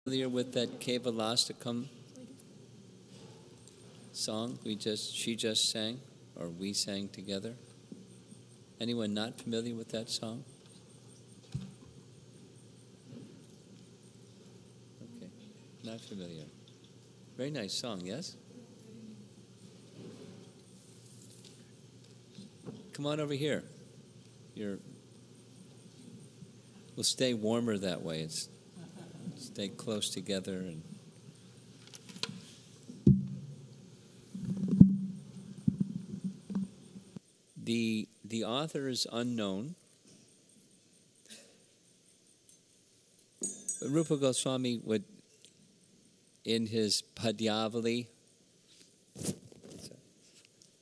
Familiar with that Kevalastakam song she just sang, or we sang together? Anyone not familiar with that song? Okay, not familiar. Very nice song, yes? Come on over here. We'll stay warmer that way. Stay close together. And the author is unknown. But Rupa Goswami would, in his Padyavali,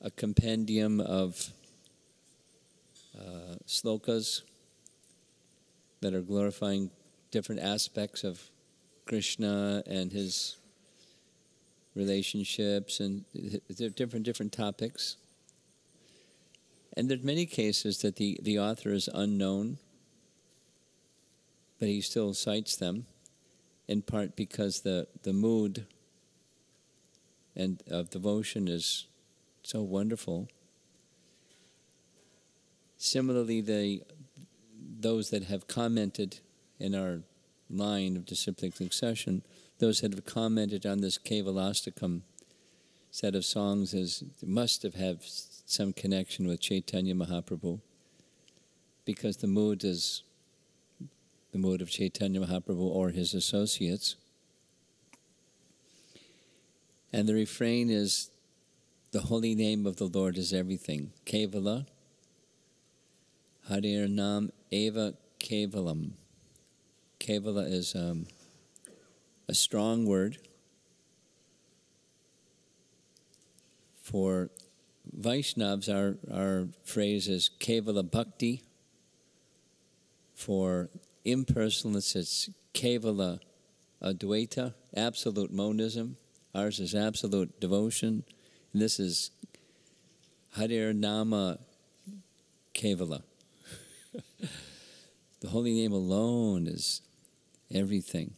a compendium of slokas that are glorifying different aspects of Krishna and his relationships, and there are different topics. And there are many cases that the author is unknown, but he still cites them, in part because the mood and of devotion is so wonderful. Similarly, those that have commented in our line of disciplic succession, those that have commented on this Kevalastakam set of songs must have some connection with Chaitanya Mahaprabhu, because the mood is the mood of Chaitanya Mahaprabhu or his associates. And the refrain is, the holy name of the Lord is everything. Kevala, Harir Nam Eva Kevalam. Kevala is a strong word. For Vaishnavas, our phrase is Kevala Bhakti. For impersonalists, it's Kevala Advaita, absolute monism. Ours is absolute devotion. And this is Harir Nama Kevala. The holy name alone is everything.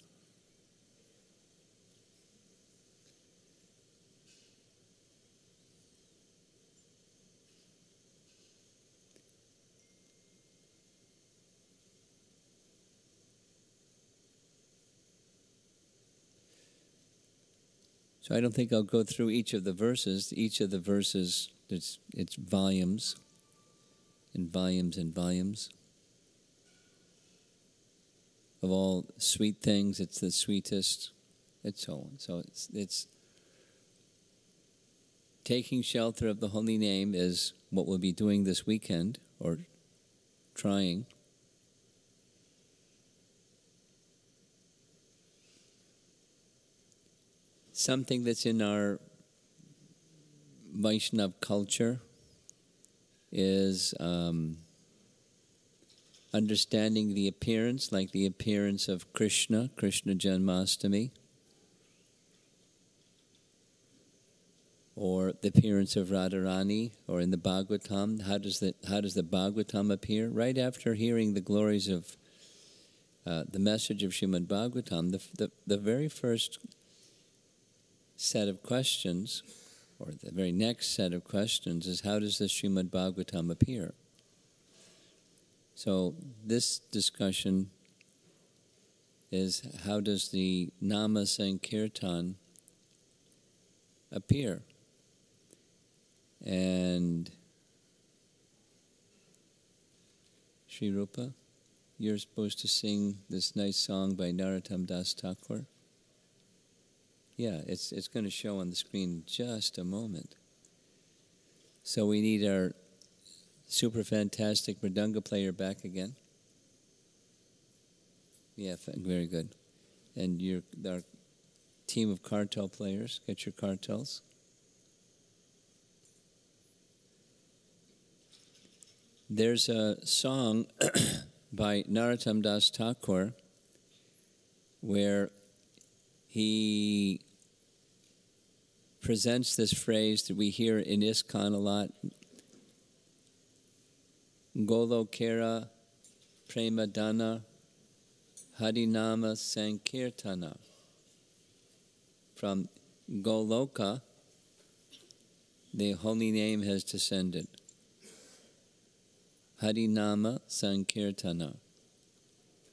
So I don't think I'll go through each of the verses. Each of the verses, it's volumes and volumes and volumes of all sweet things. It's the sweetest, and so on. So it's taking shelter of the holy name is what we'll be doing this weekend, or trying. Something that's in our Vaishnav culture is understanding the appearance, like the appearance of Krishna Janmashtami, or the appearance of Radharani, or in the Bhagavatam. How does the Bhagavatam appear? Right after hearing the glories of the message of Srimad Bhagavatam, the very first set of questions, or the very next set of questions, is how does the Srimad Bhagavatam appear? So this discussion is, how does the Nama Sankirtan appear? And Sri Rupa, you're supposed to sing this nice song by Narottam Das Thakur. Yeah, it's going to show on the screen in just a moment. So we need our super fantastic mridanga player back again. Yeah, very good. And our team of kartal players, get your kartals. There's a song by Narottam Das Thakur where he presents this phrase that we hear in ISKCON a lot, Golokera Prema Dana Harinama Sankirtana. from Goloka, the holy name has descended. Harinama Sankirtana.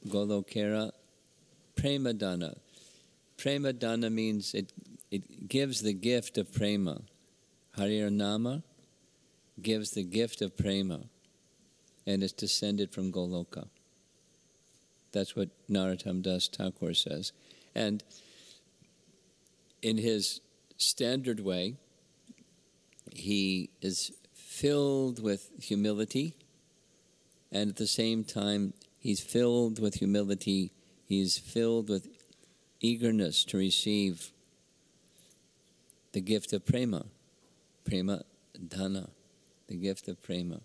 Golokera Premadana. Premadana means it gives the gift of prema. Harinama gives the gift of prema, and it's descended from Goloka. That's what Narottam Das Thakur says. And in his standard way, he is filled with humility, and at the same time, he's filled with humility, he's filled with eagerness to receive the gift of prema, prema dana, the gift of prema.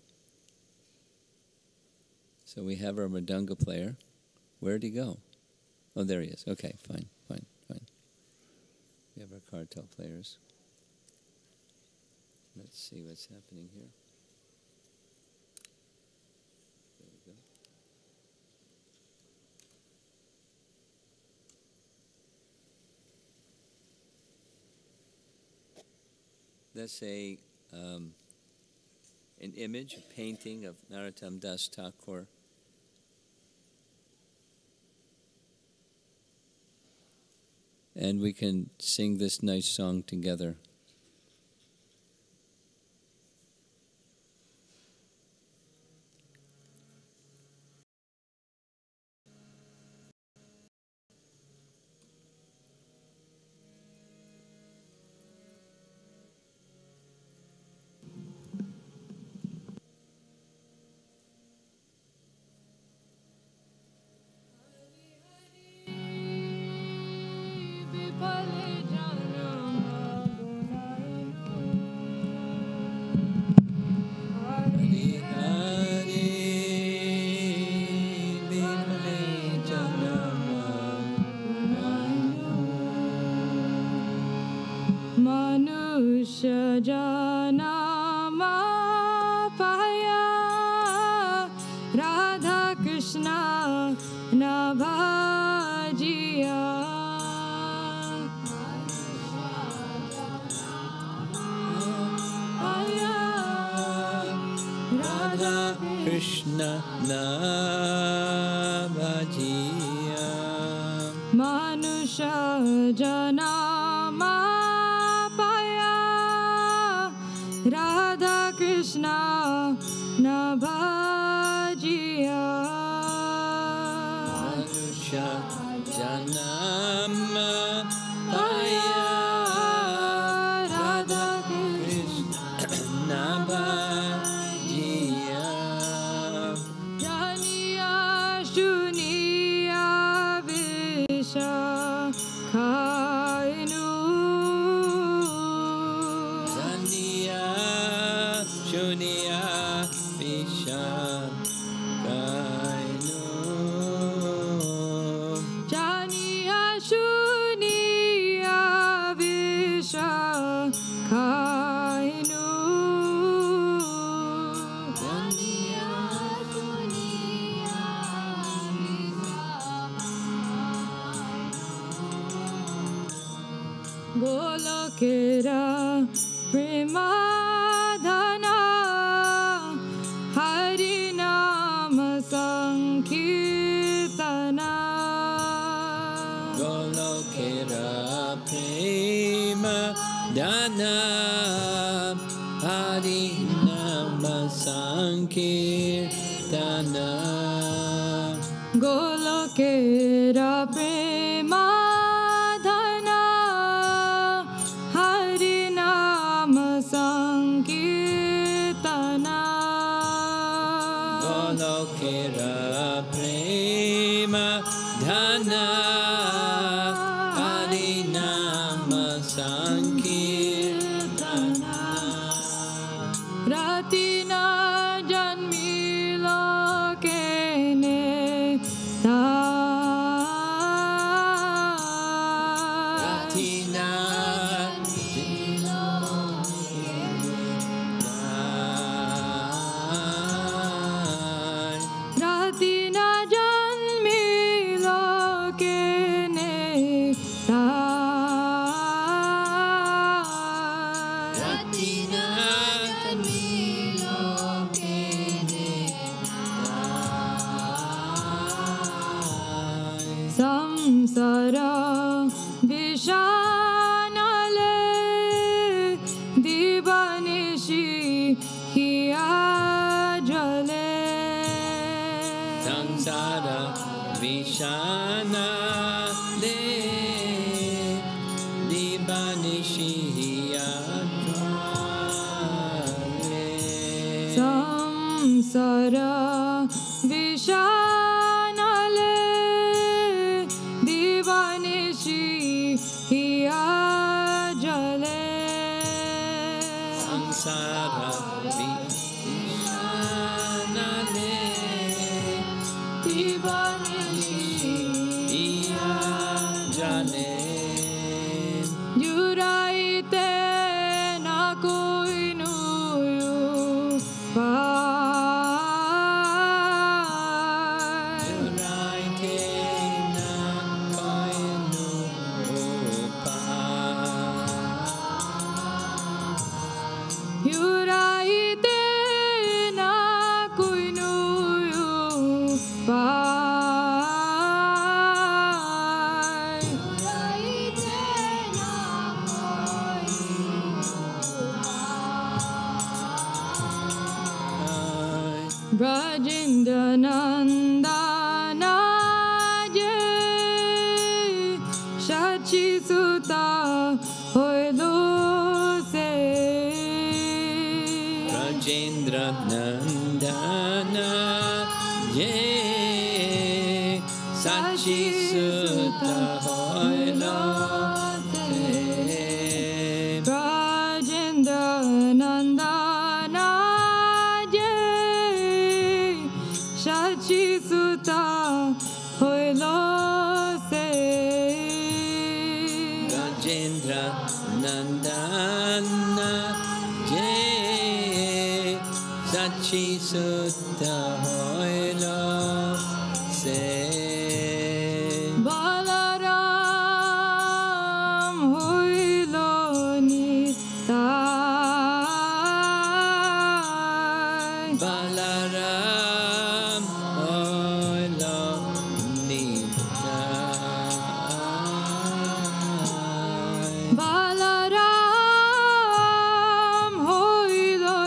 So we have our mridanga player. Where'd he go? Oh, there he is. Okay, fine. We have our kartal players. Let's see what's happening here. There we go. That's an image, a painting of Narottam Das Thakur. And we can sing this nice song together. Manusha janama paya Radha Krishna nabhajiya Radha Krishna nabhajiya Manusha janama Radha Krishna nabhajiya Manusha janama paya Radha Krishna nabhajiya Janiya shuniya visha khainu Shuniya Visham Kainu Janiya shuniya visha khainu Janiya shuniya visha Golokera prema Sankirtana Golokera Prema Dana Harinama Sankirtana Golokera prema dhana Harinama Sankirtana Golokera Prema Dhana Harinama Sankirtana Ratina janmilo kene ta Ratina janmilo Ratina janmilo kene samsara vishanale divanishi hiya jale samsara vishanale divanishi hiya jale samsara vishanale divanishi hiya jale samsara vishanale divanishi hiya jale juraite na koi nuyu Brajendra Nandana Jai Shachi Sutta Hoilo Se Brajendra Nandana Jai Sachi Sutta Hoilo Se Brajendra Nandana Shachi Sutta Hoilo Se Brajendra Nandana Jai Sachi Sutta Hoilo Se Balaram Hoilo Nitai Balaram Hoilo Nitai Balaram Hoilo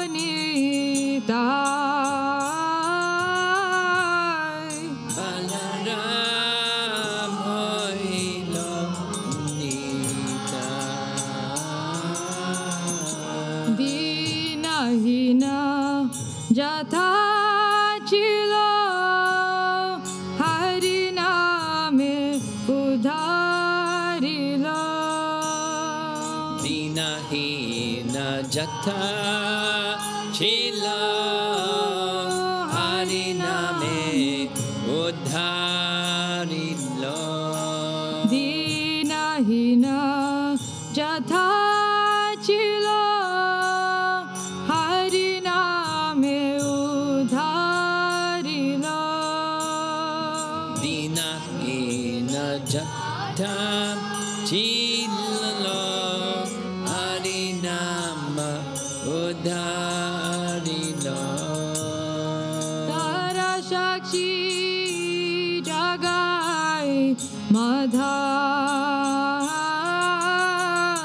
Nitai Balaram Hoilo Nitai Dinahina Jatha Chilo Hariname Udharilo Dinahina Jatha Chilo Hariname Udharilo Dinahina Jatha Chilo Hariname Udharilo Dinahina Jatha Chilo Harinama Udharilo Tara Shakshi Jagai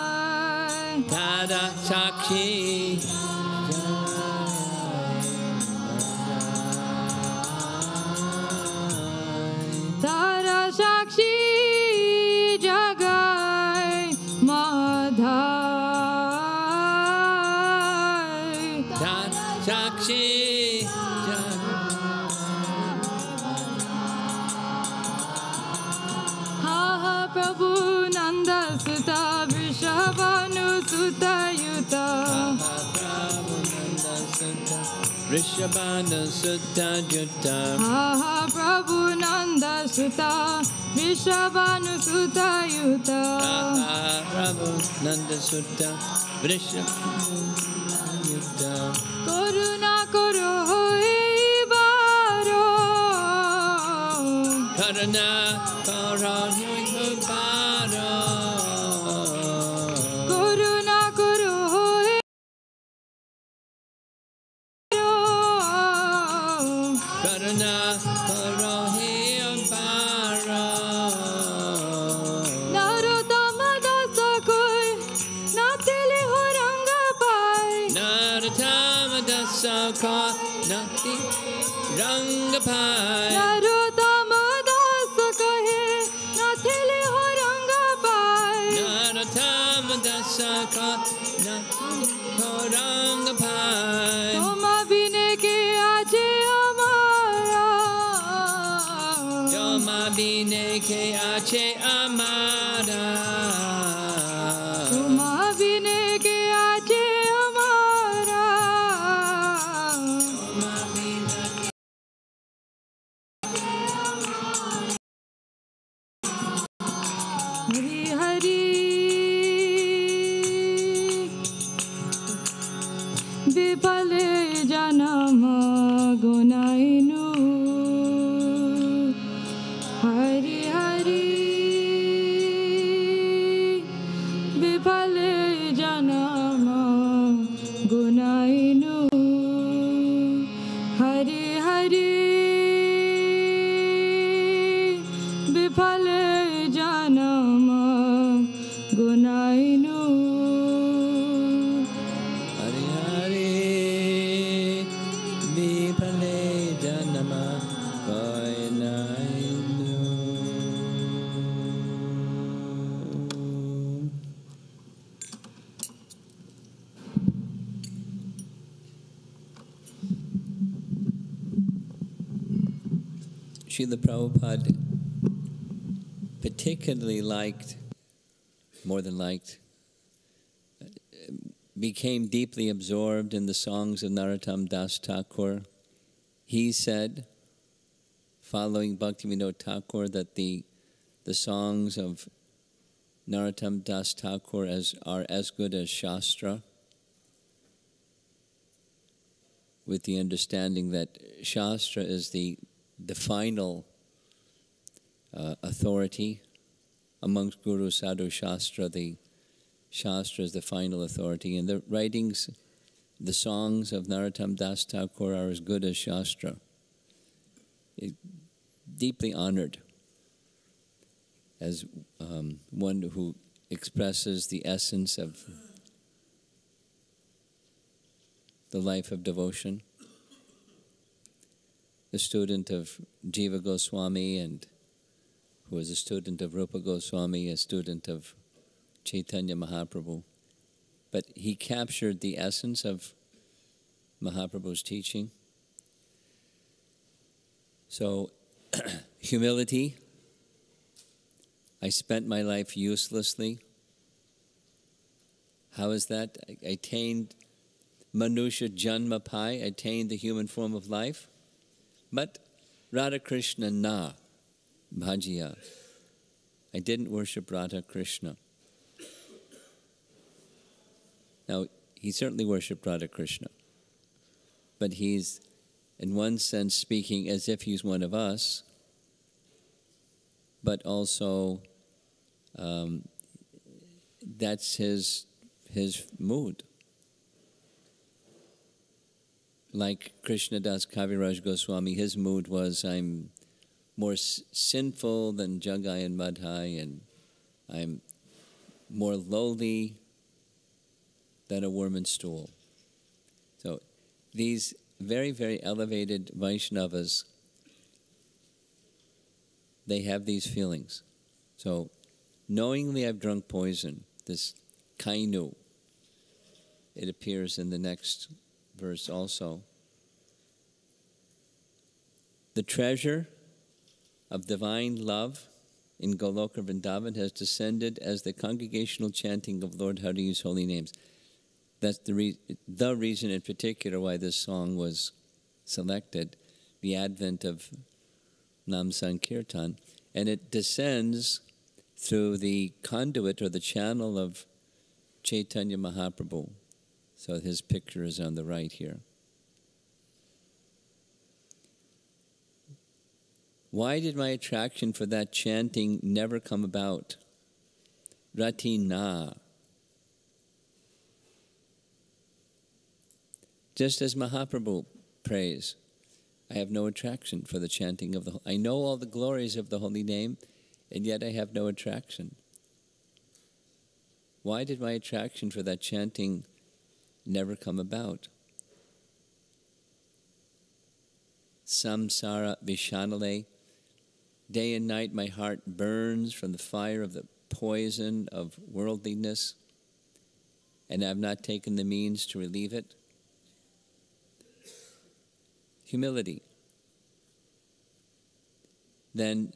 Madhai Tada Sakshi Tara Shakshi Jagai Madhai Tada Sakshi Ha ha Prabhu Nanda Sutta Vrishabhanu Sutta Yuta Rishabhana Sutta Jutta Ha ha Prabhu Nanda Sutta Vrishabhanu Sutta Yuta Prabhu Nanda Sutta Rishabhana Yutta Karuna Karo Hoi Baro Karuna Karo Hoi Baro Karuna Karo Hoi Karuna Karo Hoi Baro ka nati rang pai. Narottam दास कहे नथिले हो रंग पाए Narottam dasa ka nati rang pai. तुम बिने के आजे हमारा Joma bine ke ache amara. तुम बिने के आजे हमारा हरि हरि विफले जन्म गुनाइनु हरि हरि विफले जन्म गुनाइनु हरि हरि विफले जन्म गुनाइनु Hari Hari Vipale Janama Koinainu. Srila Prabhupada particularly more than liked, became deeply absorbed in the songs of Narottam Das Thakur. He said, following Bhaktivinoda Thakur, that the songs of Narottam Das Thakur are as good as Shastra, with the understanding that Shastra is the final authority amongst Guru Sadhu Shastra. The Shastra is the final authority, and the writings, the songs of Narottam Das Thakur are as good as Shastra. Deeply honored as one who expresses the essence of the life of devotion. A student of Jiva Goswami, and who was a student of Rupa Goswami, a student of Chaitanya Mahaprabhu. But he captured the essence of Mahaprabhu's teaching. So, humility. I spent my life uselessly. How is that? I attained Manusha Janma Pai, attained the human form of life. But Radha Krishna na bhajiya. I didn't worship Radha Krishna. Now, he certainly worshipped Radha Krishna. But he's, in one sense, speaking as if he's one of us, but also that's his mood. Like Krishna Das Kaviraj Goswami, his mood was, I'm more sinful than Jagai and Madhai, and I'm more lowly than a worm and stool. So these very, very elevated Vaishnavas, they have these feelings. So knowingly I've drunk poison, this kainu, it appears in the next verse also. The treasure of divine love in Goloka Vrindavan has descended as the congregational chanting of Lord Hari's holy names. That's the reason in particular why this song was selected, the advent of Nam Sankirtan. And it descends through the conduit or the channel of Chaitanya Mahaprabhu. So his picture is on the right here. Why did my attraction for that chanting never come about? Rati na. Just as Mahaprabhu prays, I have no attraction for the chanting of the... I know all the glories of the holy name, and yet I have no attraction. Why did my attraction for that chanting never come about? samsara vishanale. Day and night my heart burns from the fire of the poison of worldliness, and I have not taken the means to relieve it. Humility. Then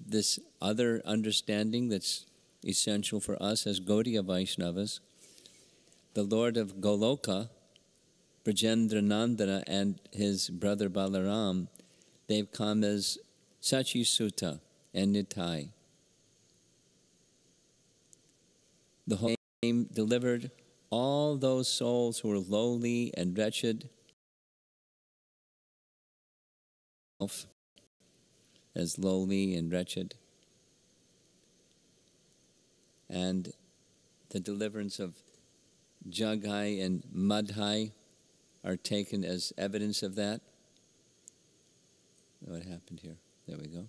this other understanding that's essential for us as Gaudiya Vaishnavas, the Lord of Goloka, Brajendranandana, and his brother Balaram, they've come as Sachi Sutta and Nitai. The Holy Name delivered all those souls who were lowly and wretched, as lowly and wretched, and the deliverance of Jagai and Madhai are taken as evidence of that. What happened here? There we go.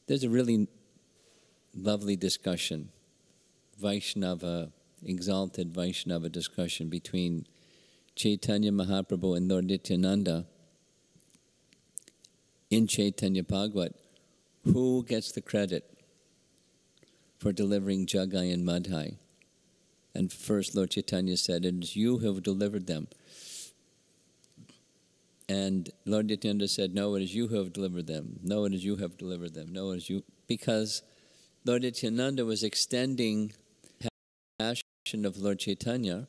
There's a really lovely discussion, Vaishnava, exalted Vaishnava discussion between Chaitanya Mahaprabhu and Lord Nityananda in Chaitanya Bhagavat. Who gets the credit for delivering Jagai and Madhai? And first Lord Chaitanya said, it is you who have delivered them. And Lord Nityananda said, no, it is you who have delivered them. No, it is you who have delivered them. No, it is you. Because Lord Nityananda was extending the passion of Lord Chaitanya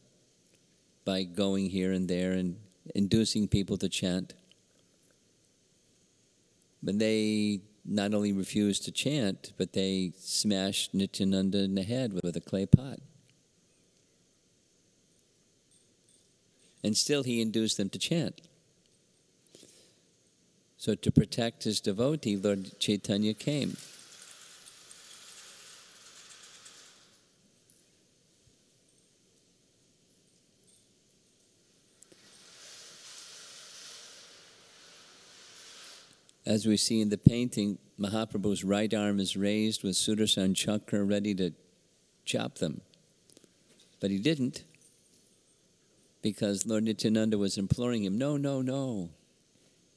by going here and there and inducing people to chant. But they not only refused to chant, but they smashed Nityananda in the head with a clay pot. And still he induced them to chant. So to protect his devotee, Lord Chaitanya came. As we see in the painting, Mahaprabhu's right arm is raised with Sudarshan Chakra ready to chop them. But he didn't, because Lord Nityananda was imploring him, no, no, no.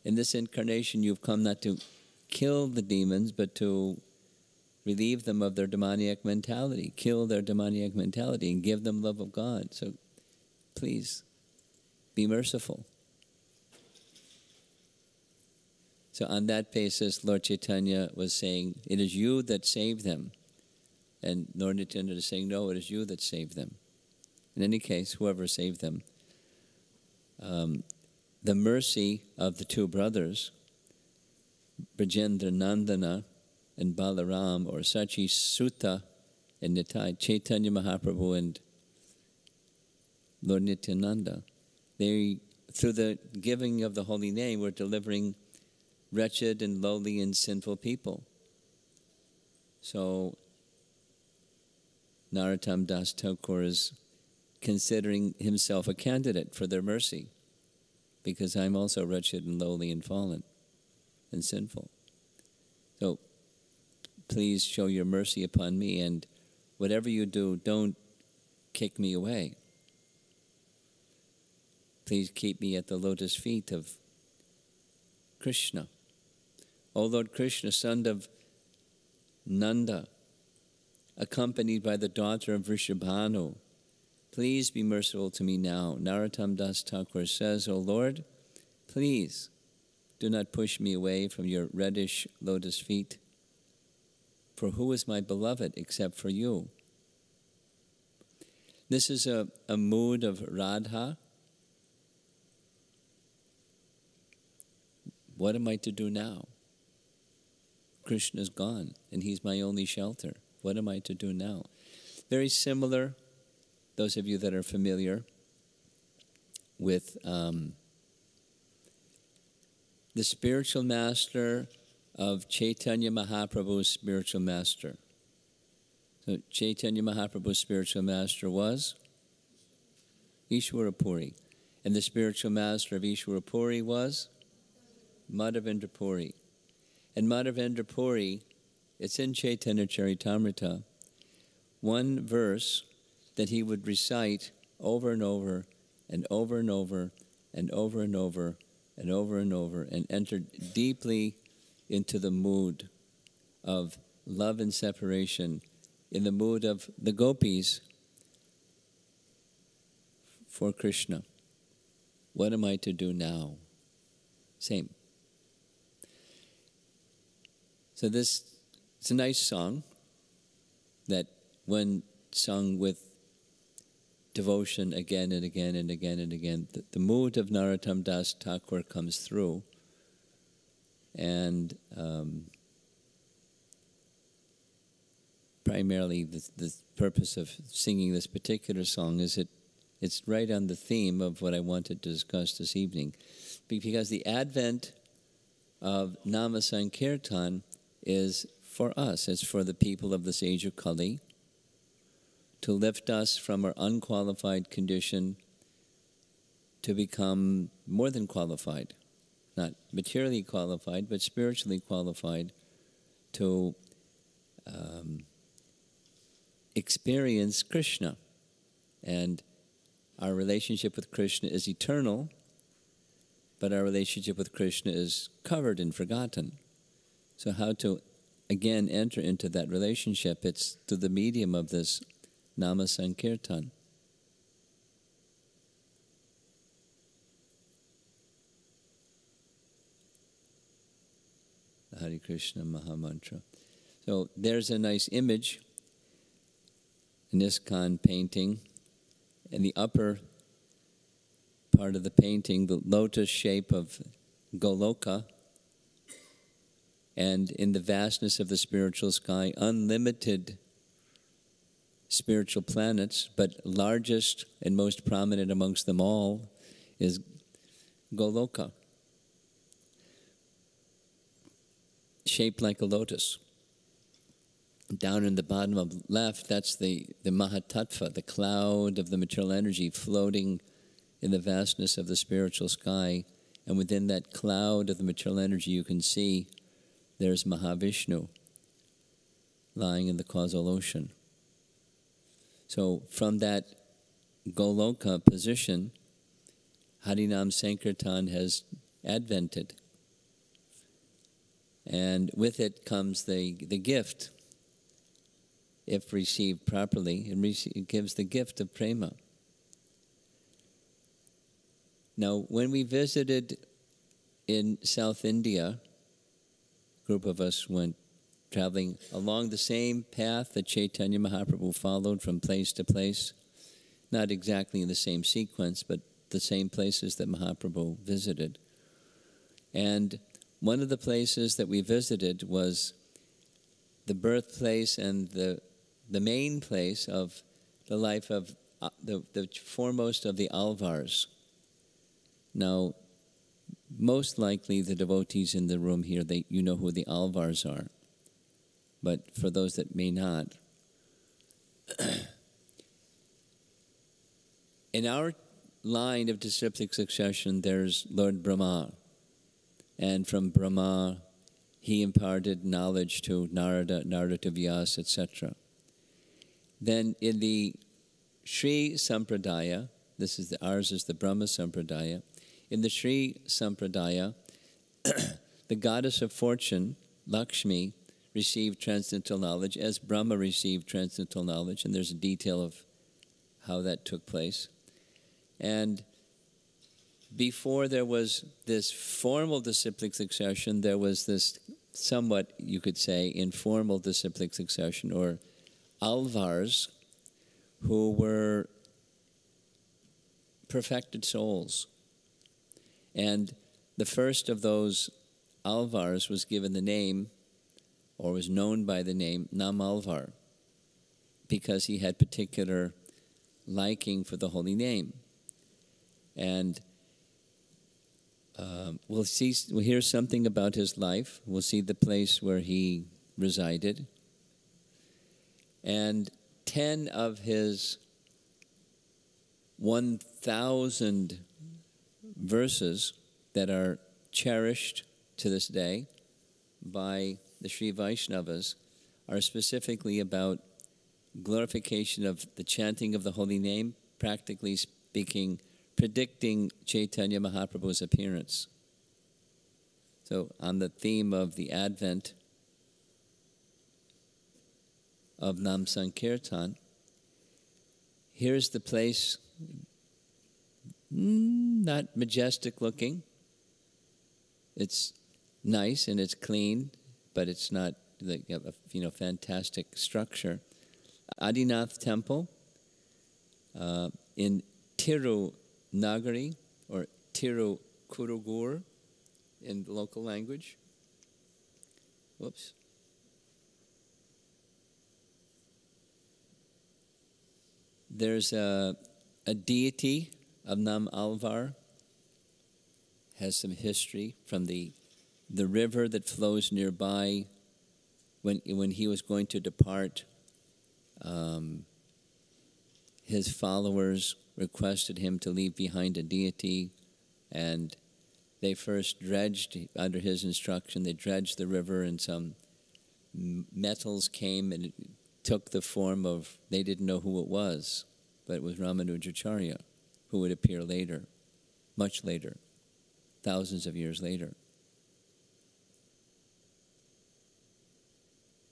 In this incarnation you've come not to kill the demons, but to relieve them of their demoniac mentality, kill their demoniac mentality and give them love of God. So please, be merciful. So on that basis, Lord Chaitanya was saying, it is you that saved them. And Lord Nityananda is saying, no, it is you that saved them. In any case, whoever saved them. The mercy of the two brothers, Brajendranandana and Balaram, or Sachi Sutta and Nitai, Chaitanya Mahaprabhu and Lord Nityananda, they, through the giving of the holy name, were delivering wretched and lowly and sinful people. So Narottam Das Thakur is considering himself a candidate for their mercy, because I'm also wretched and lowly and fallen and sinful. So please show your mercy upon me, and whatever you do, don't kick me away. Please keep me at the lotus feet of Krishna. O Lord Krishna, son of Nanda, accompanied by the daughter of Vrishabhanu, please be merciful to me now. Narottam Das Thakur says, O Lord, please do not push me away from your reddish lotus feet. For who is my beloved except for you? This is a mood of Radha. What am I to do now? Krishna's gone, and he's my only shelter. What am I to do now? Very similar, those of you that are familiar with the spiritual master of Chaitanya Mahaprabhu's spiritual master. So Chaitanya Mahaprabhu's spiritual master was Ishwara Puri. And the spiritual master of Ishwara Puri was Madhavendra Puri. And Madhavendra Puri, it's in Chaitanya Charitamrita, one verse that he would recite over and over and over and over and over and over and over and over, and entered deeply into the mood of love and separation, in the mood of the gopis for Krishna. What am I to do now? Same. So it's a nice song that when sung with devotion again and again and again and again, the mood of Narottam Das Thakur comes through. And primarily the purpose of singing this particular song is it's right on the theme of what I wanted to discuss this evening. Because the advent of Nama Sankirtan is for us, it's for the people of this age of Kali, to lift us from our unqualified condition to become more than qualified, not materially qualified, but spiritually qualified to experience Krishna. And our relationship with Krishna is eternal, but our relationship with Krishna is covered and forgotten. So how to, again, enter into that relationship? It's through the medium of this Nama Sankirtan. The Hare Krishna Mahamantra. So there's a nice image, an ISKCON painting. In the upper part of the painting, the lotus shape of Goloka, and in the vastness of the spiritual sky, unlimited spiritual planets, but largest and most prominent amongst them all is Goloka, shaped like a lotus. Down in the bottom of the left, that's the Mahatattva, the cloud of the material energy floating in the vastness of the spiritual sky. And within that cloud of the material energy, you can see there's Mahavishnu lying in the causal ocean. So from that Goloka position, Harinam Sankirtan has advented. And with it comes the gift. If received properly, it gives the gift of prema. Now, when we visited in South India, a group of us went traveling along the same path that Chaitanya Mahaprabhu followed from place to place. Not exactly in the same sequence, but the same places that Mahaprabhu visited. And one of the places that we visited was the birthplace and the main place of the life of the foremost of the Alvars. Now, most likely the devotees in the room here, you know who the Alvars are. But for those that may not, in our line of disciplic succession, there's Lord Brahma. And from Brahma, he imparted knowledge to Narada, Narada to Vyasa, etc. Then in the Sri Sampradaya, ours is the Brahma Sampradaya. In the Sri Sampradaya, the goddess of fortune, Lakshmi, received transcendental knowledge as Brahma received transcendental knowledge, and there's a detail of how that took place. And before there was this formal disciplic succession, there was this somewhat, you could say, informal disciplic succession, or Alvars, who were perfected souls. And the first of those Alvars was given the name, or was known by the name, Namalvar, because he had particular liking for the holy name. And we'll hear something about his life. We'll see the place where he resided. And 10 of his 1,000 verses that are cherished to this day by the Sri Vaishnavas are specifically about glorification of the chanting of the holy name, practically speaking, predicting Chaitanya Mahaprabhu's appearance. So on the theme of the advent of Nam Sankirtan, here's the place, not majestic looking. It's nice and it's clean, but it's not like a fantastic structure. Adinath Temple in Tirunagari or Tirukurugur in the local language. Whoops. There's a deity of Nam Alvar, has some history from the river that flows nearby. When he was going to depart, his followers requested him to leave behind a deity, and they first dredged, under his instruction, they dredged the river, and some metals came and it took the form of, they didn't know who it was, but it was Ramanujacharya, who would appear later, much later, thousands of years later,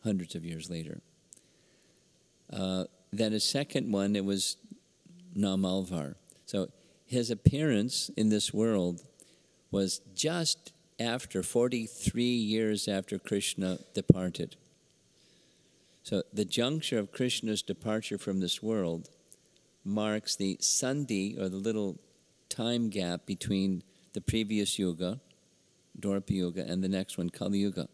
hundreds of years later. Then a second one, it was Nam Alvar. So his appearance in this world was just after, 43 years after Krishna departed. So the juncture of Krishna's departure from this world marks the sandhi, or the little time gap between the previous yuga, Dwapara Yuga, and the next one, Kali Yuga.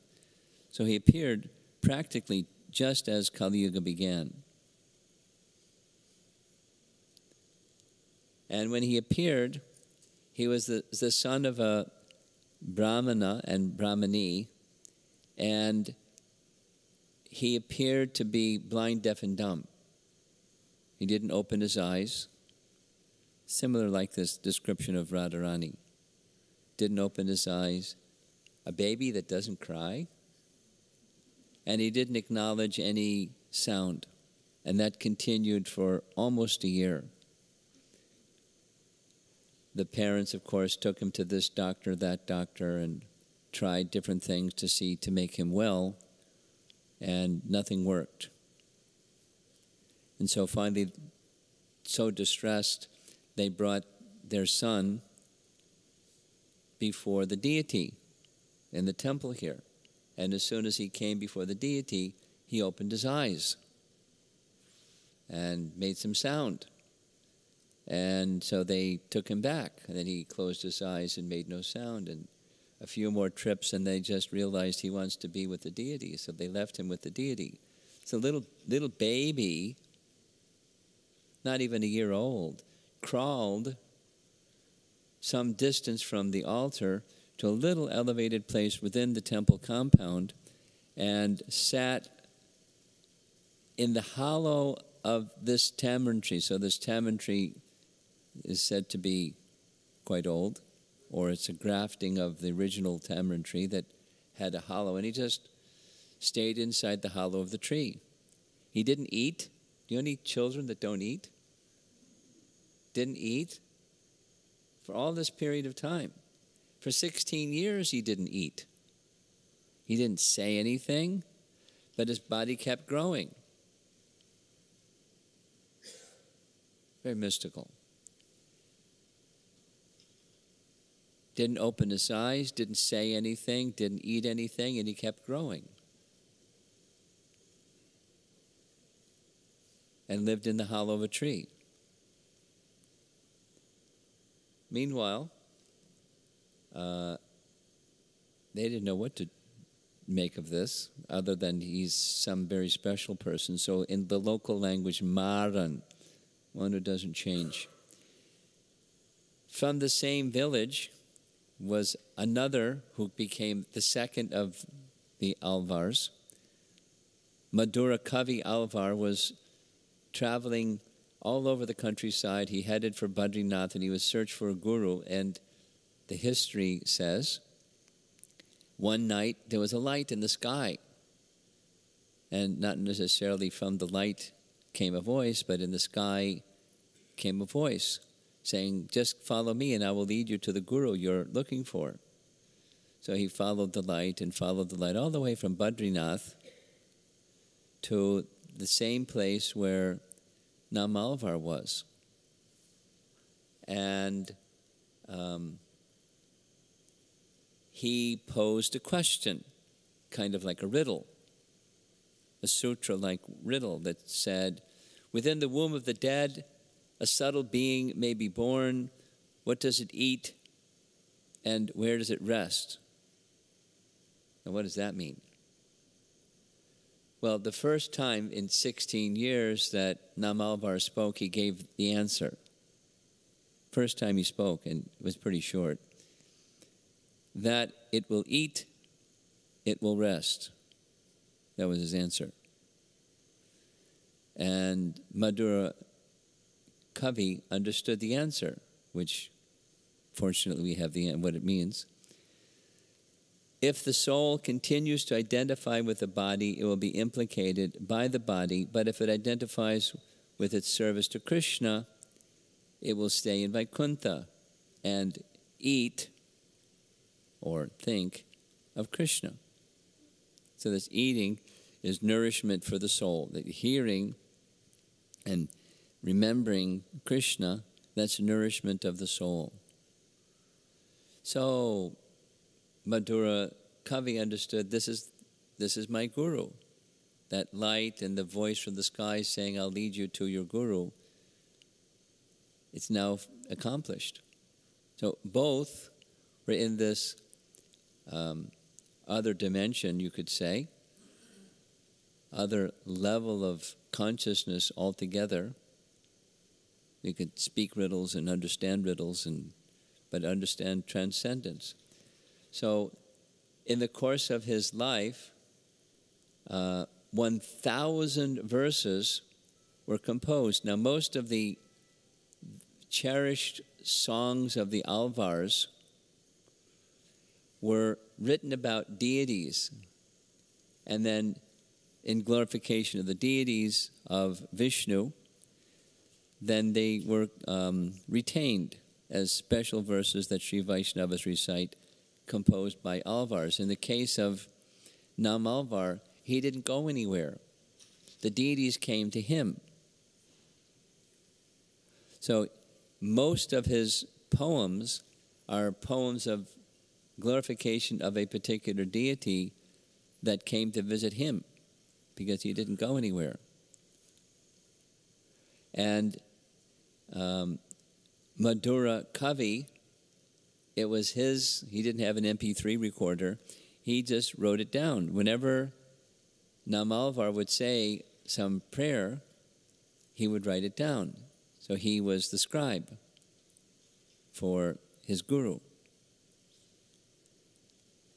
So he appeared practically just as Kali Yuga began. And when he appeared, he was the son of a Brahmana and Brahmani, and he appeared to be blind, deaf, and dumb. He didn't open his eyes, similar like this description of Radharani. Didn't open his eyes. A baby that doesn't cry. And he didn't acknowledge any sound. And that continued for almost a year. The parents, of course, took him to this doctor, that doctor, and tried different things to make him well, and nothing worked. And so finally, so distressed, they brought their son before the deity in the temple here. And as soon as he came before the deity, he opened his eyes and made some sound. And so they took him back, and then he closed his eyes and made no sound. And a few more trips, and they just realized he wants to be with the deity, so they left him with the deity. So little baby, not even a year old, crawled some distance from the altar to a little elevated place within the temple compound and sat in the hollow of this tamarind tree. So this tamarind tree is said to be quite old, or it's a grafting of the original tamarind tree that had a hollow, and he just stayed inside the hollow of the tree. He didn't eat. Do you know any children that don't eat? Didn't eat for all this period of time. For 16 years he didn't eat. He didn't say anything, but his body kept growing. Very mystical. Didn't open his eyes, didn't say anything, didn't eat anything, and he kept growing. And lived in the hollow of a tree. Meanwhile, they didn't know what to make of this, other than he's some very special person. So in the local language, Maran, one who doesn't change. From the same village was another who became the second of the Alvars. Madhura Kavi Alvar was traveling all over the countryside. He headed for Badrinath, and he was searching for a guru. And the history says, one night there was a light in the sky. And not necessarily from the light came a voice, but in the sky came a voice. saying, just follow me and I will lead you to the guru you're looking for. So he followed the light and followed the light all the way from Badrinath to the same place where Namalvar was. And he posed a question, kind of like a riddle, a sutra-like riddle that said, within the womb of the dead, a subtle being may be born. What does it eat? And where does it rest? And what does that mean? Well, the first time in 16 years that Namalvar spoke, he gave the answer. First time he spoke, and it was pretty short. That it will eat, it will rest. That was his answer. And Madhura Kavi understood the answer, which fortunately we have what it means. If the soul continues to identify with the body, it will be implicated by the body, but if it identifies with its service to Krishna, it will stay in Vaikuntha and eat or think of Krishna. So this eating is nourishment for the soul. The hearing and remembering Krishna, that's nourishment of the soul. So Madhura Kavi understood this is my guru. That light and the voice from the sky saying, I'll lead you to your guru, it's now accomplished. So both were in this other dimension, you could say, other level of consciousness altogether. You could speak riddles and understand riddles, but understand transcendence. So in the course of his life, 1,000 verses were composed. Now most of the cherished songs of the Alvars were written about deities, and then in glorification of the deities of Vishnu, then they were retained as special verses that Sri Vaishnavas recite, composed by Alvars. In the case of Namalvar, he didn't go anywhere. The deities came to him. So most of his poems are poems of glorification of a particular deity that came to visit him, because he didn't go anywhere. And Madhura Kavi, it was he didn't have an MP3 recorder, he just wrote it down. Whenever Namalvar would say some prayer, he would write it down. So he was the scribe for his guru.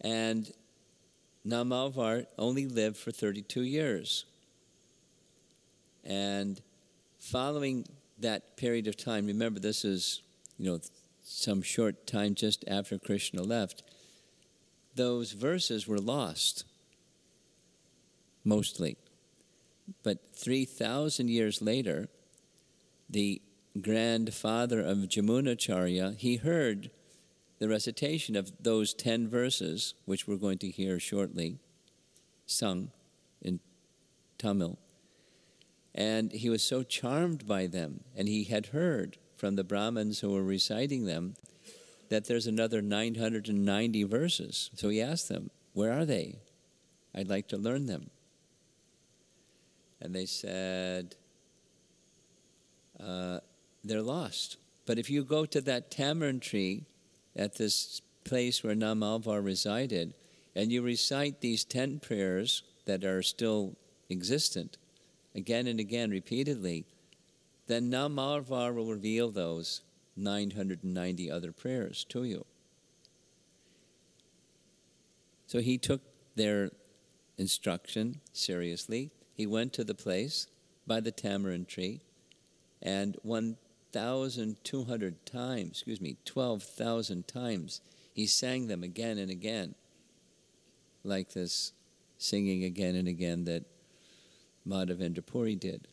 And Namalvar only lived for 32 years. And following that period of time, remember this is, some short time just after Krishna left, those verses were lost, mostly. But 3,000 years later, the grandfather of Jamunacharya, he heard the recitation of those 10 verses, which we're going to hear shortly, sung in Tamil. And he was so charmed by them, and he had heard from the Brahmins who were reciting them that there's another 990 verses. So he asked them, where are they? I'd like to learn them. And they said, they're lost. But if you go to that tamarind tree at this place where Namalvar resided, and you recite these 10 prayers that are still existent, again and again, repeatedly, then Namalvar will reveal those 990 other prayers to you. So he took their instruction seriously. He went to the place by the tamarind tree, and 1,200 times, 12,000 times, he sang them again and again, like this singing again and again that Madhavendra Puri did.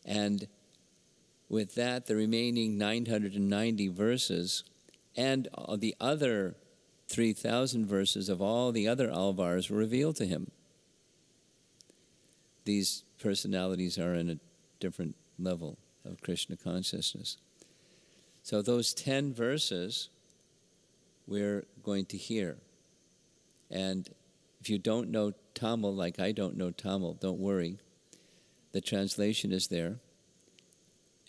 And with that, the remaining 990 verses and the other 3,000 verses of all the other alvars were revealed to him. These personalities are in a different level of Krishna consciousness. So those 10 verses we're going to hear. And if you don't know Tamil, like I don't know Tamil, don't worry. The translation is there.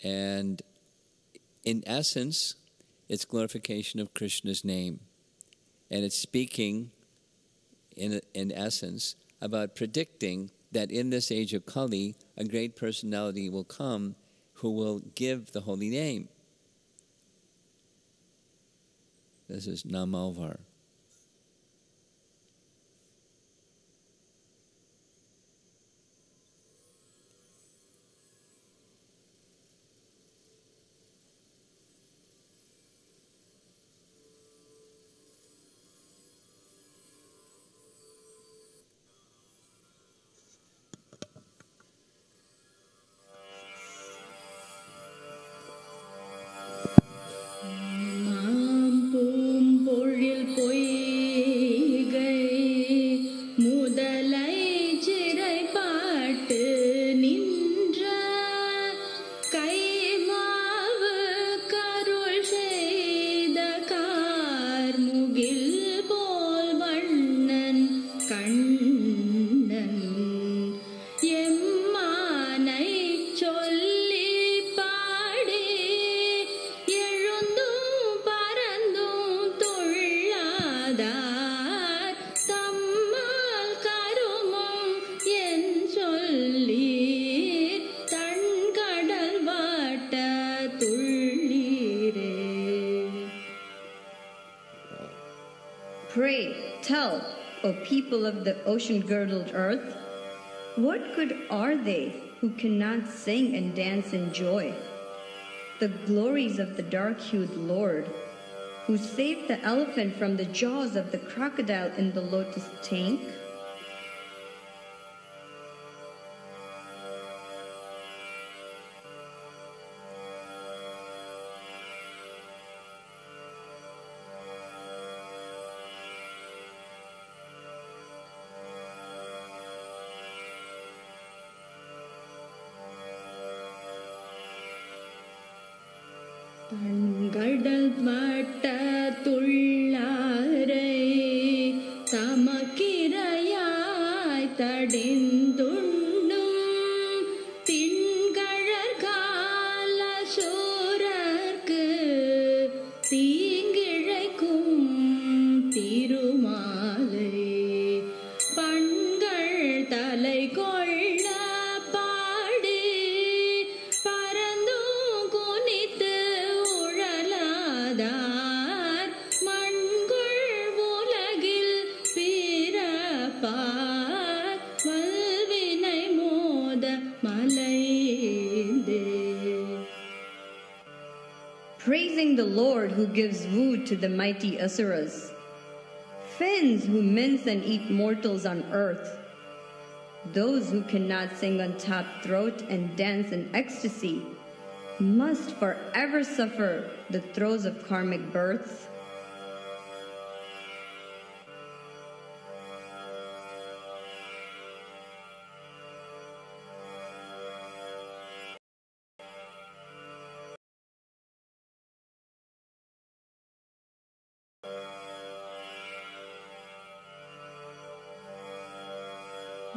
And in essence, it's glorification of Krishna's name. And it's speaking, in essence, about predicting that in this age of Kali, a great personality will come who will give the holy name. This is Namalvar. Pray, tell, O people of the ocean-girdled earth, what good are they who cannot sing and dance in joy? The glories of the dark-hued Lord, who saved the elephant from the jaws of the crocodile in the lotus tank. கடல் வட்ட துள்ளாரை தமக்கிரையாய் தடிந்துண்ணும் திண்கழற்கால சூரர்க்கு தீங்கிழைக்கும் திருமாலை பண்கள் தலை கொள்ள பாடி பரந்தும் குனித்து உழலாதார் மண்குள் உலகில் பிறப்பார் வல்வினை மோத மலைந்தே. Praising the Lord who gives food to the mighty asuras, fiends who mince and eat mortals on earth, those who cannot sing on top throat and dance in ecstasy must forever suffer the throes of karmic birth.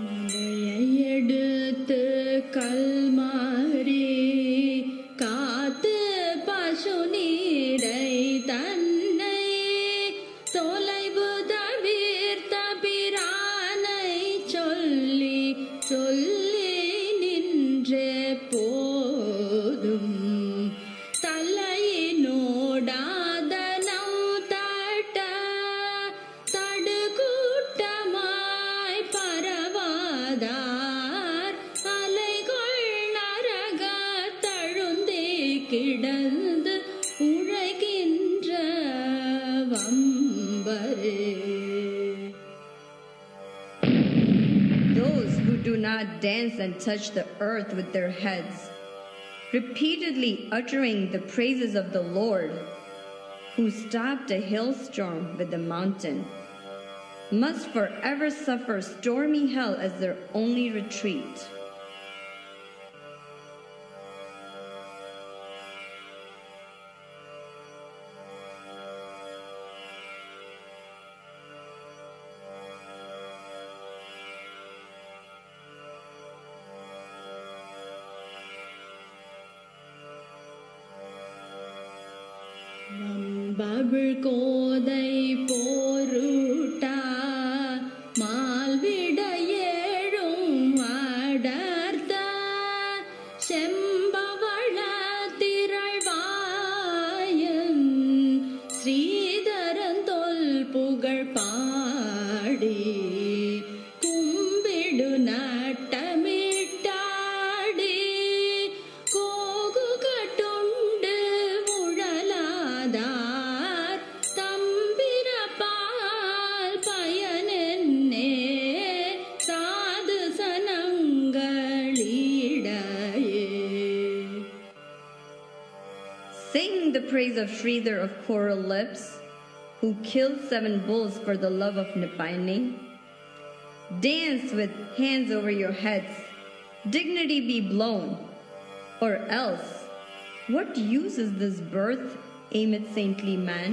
மலையை எடுத்து கல்மாரி காத்து பசு நீரை தன்னை தொலைவு தவிர்த்த பிரானை சொல்லி சொல்லி நின்றே போதும் தலையினோடாதனம் தட்ட தடுக்கூட்டமாய் பரவாதார் அலைகள் நரக தழுந்தே கிடந்து உழைகின்ற வம்பரே. Those who do not dance and touch the earth with their heads, repeatedly uttering the praises of the Lord, who stopped a hailstorm with the mountain, must forever suffer stormy hell as their only retreat. Babul kodai poruta malvida yelum vadartha sembavala tiralvayan Sridharan tol pugal paadi kumbidu nattamittadi kogu kattundu mudaladar thambirapal payanenne sadhu sanangalidaye. Sing the praise of Sridhar of coral lips, who killed 7 bulls for the love of Nipaini. Dance with hands over your heads, dignity be blown, or else, what use is this birth amid saintly man?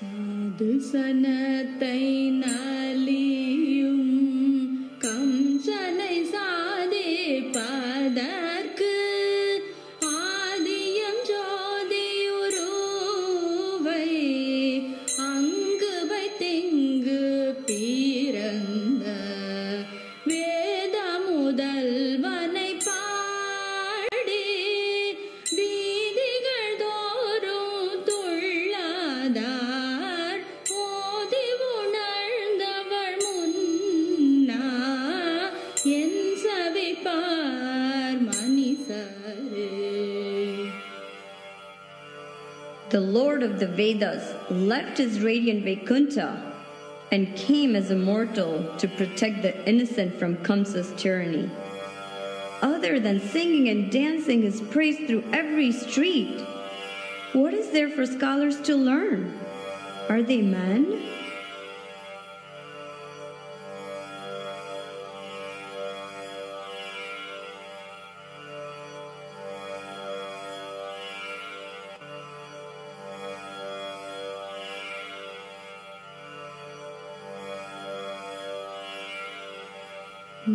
Sadhu sanatai naliyum kamsanai சாதிப்பதற்கு ஆதியம் ஜோதியுருவை அங்கு வைத்திங்கு பிறந்த வேத முதல்வனை பாடி வீதிகள் தோறும் துள்ளாதார் ஓதி உணர்ந்தவள் முன்னா என் சவிப்பார் மனிதரே. The Lord of the Vedas left his radiant Vaikuntha and came as a mortal to protect the innocent from Kamsa's tyranny. Other than singing and dancing his praise through every street, what is there for scholars to learn? Are they men?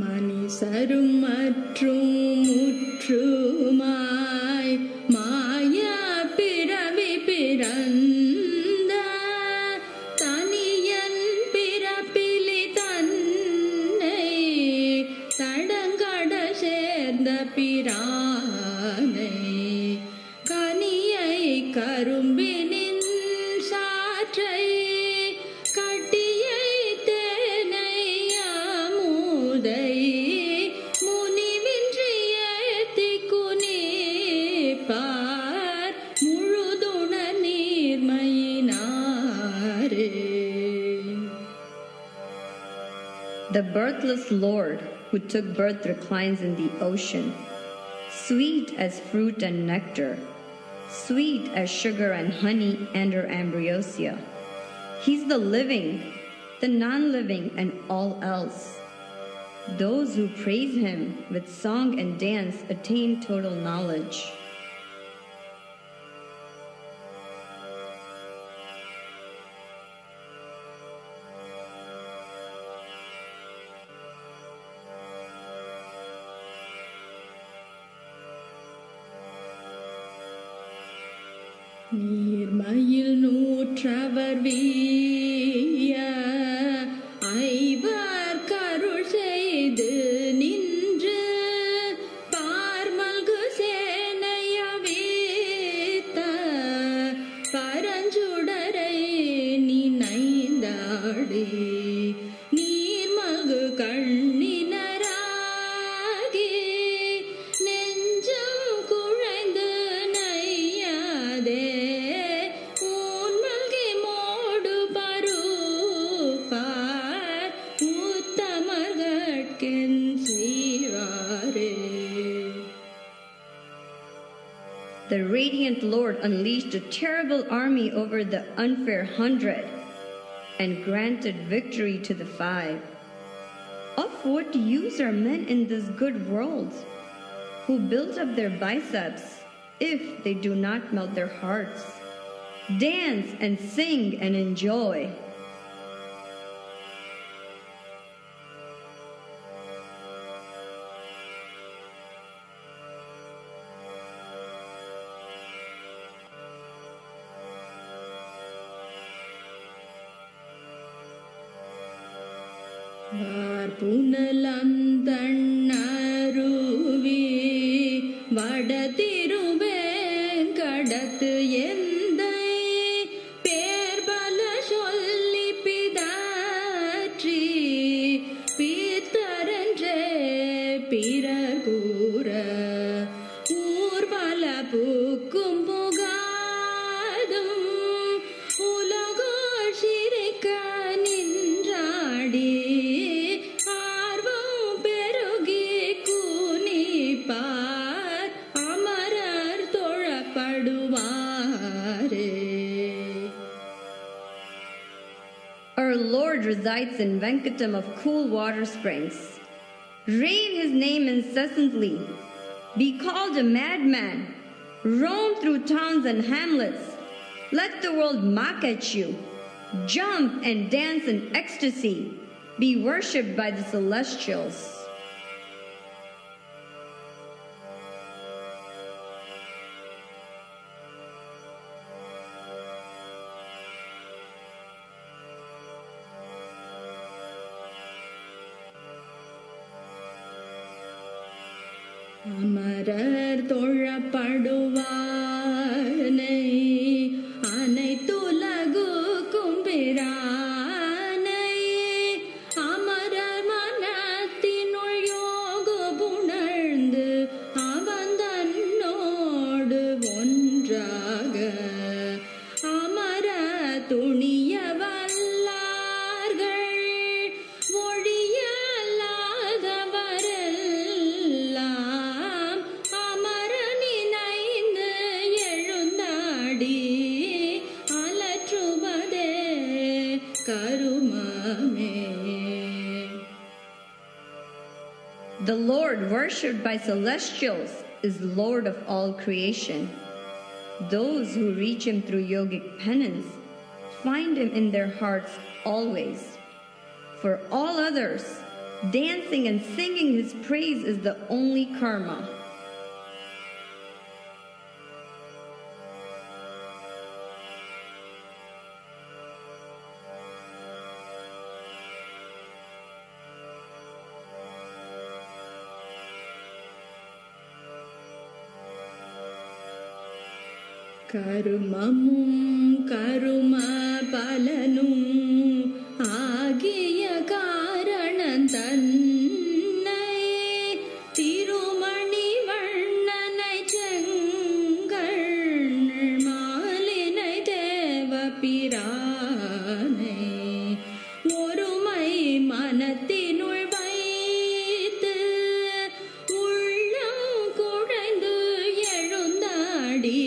மனிசரும் மற்றும் முற்றுமாய் மாயா பிறவி பிறந்த தனியன் பிறப்பிலி தன்னை தடங்கட சேர்ந்த பிரானை கனியை கரும்பினின் சாற்றை கட்டியை தேனை அமுதை முனிவின்றி ஏத்தி குனிப்பார் முழுதுண நீர்மையினாரே. The birthless Lord who took birth reclines in the ocean, sweet as fruit and nectar, sweet as sugar and honey and her ambrosia. He's the living, the non-living, and all else. Those who praise him with song and dance attain total knowledge. நீர்மையில் நூற்றவர் வீய ஐவர் கருள் செய்து நின்று பார்மல்கு சேனையவேத்த பரஞ்சுடரை நினைந்தாடி நீர்மல்கு கண்ணில் வாக்கென் செய்வாரே. The radiant Lord unleashed a terrible army over the unfair 100 and granted victory to the 5. Of what use are men in this good world, who build up their biceps if they do not melt their hearts? Dance and sing and enjoy. வார்புனலந்தண்ணருவி வடதிருவேங்கடத்து எந்தை பேர்பல சொல்லி பிதாற்றி பித்தரன்றே பிறர் கூற ஊர்பல பூக்கும் புகாதும் உலகோர் சிரிக்க நின்றாடி Our Lord resides in Venkatam of cool water springs. Rave his name incessantly. Be called a madman. Roam through towns and hamlets. Let the world mock at you. Jump and dance in ecstasy. Be worshipped by the celestials. அமரர் தொழப்படுவானை அனைத்துலகுக்கும் பிரானை அமரர் மனத்தினுள் யோக புணர்ந்து அவன் தன்னோடு ஒன்றாக அமர துணிய வல்லார்கள் ஒழியல்லாதவரெல்லாம் அமரனினைந்து எழுந்தாடி அலற்றுவதே கருமமே. The Lord, worshipped by celestials, is Lord of all creation. Those who reach him through yogic penance find him in their hearts always. For all others, dancing and singing his praise is the only karma. கருமமும் கரும பலனும் ஆகிய காரணம் தன்னை திருமணி வண்ணனை செங்கண் மாலினை தேவ பிரானை ஒருமை மனத்தினுள் வைத்து உள்ளம் குழைந்து எழுந்தாடி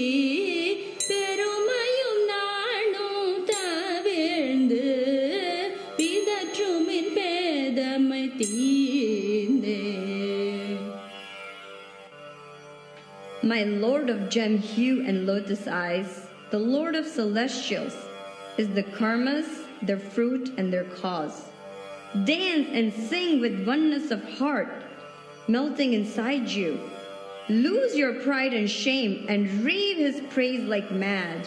பெருமையும் நானும் தவிர்ந்து பிதற்றுமின் பேதமை தீர்ந்தே. My Lord of gem hue and lotus eyes, the Lord of celestials, is the karmas, their fruit, and their cause. Dance and sing with oneness of heart, melting inside you. Lose your pride and shame and rave his praise like mad.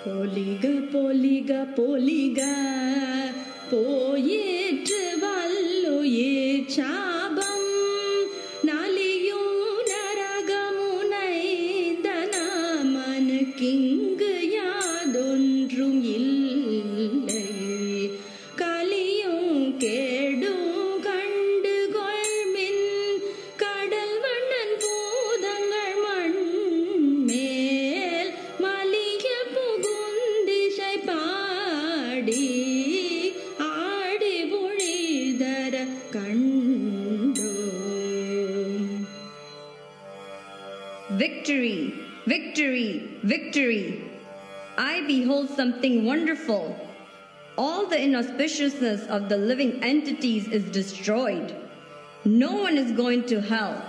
பொலிக பொலிக பொலிக போயிற்று வல்லுயிர் சாபம் நலியும் நரகமுனைந்த நாமனுக்கிங்கு யாதொன்றும் இல்லை கலியும் கேடும் victory, victory, victory. I behold something wonderful. All the inauspiciousness of the living entities is destroyed. No one is going to hell.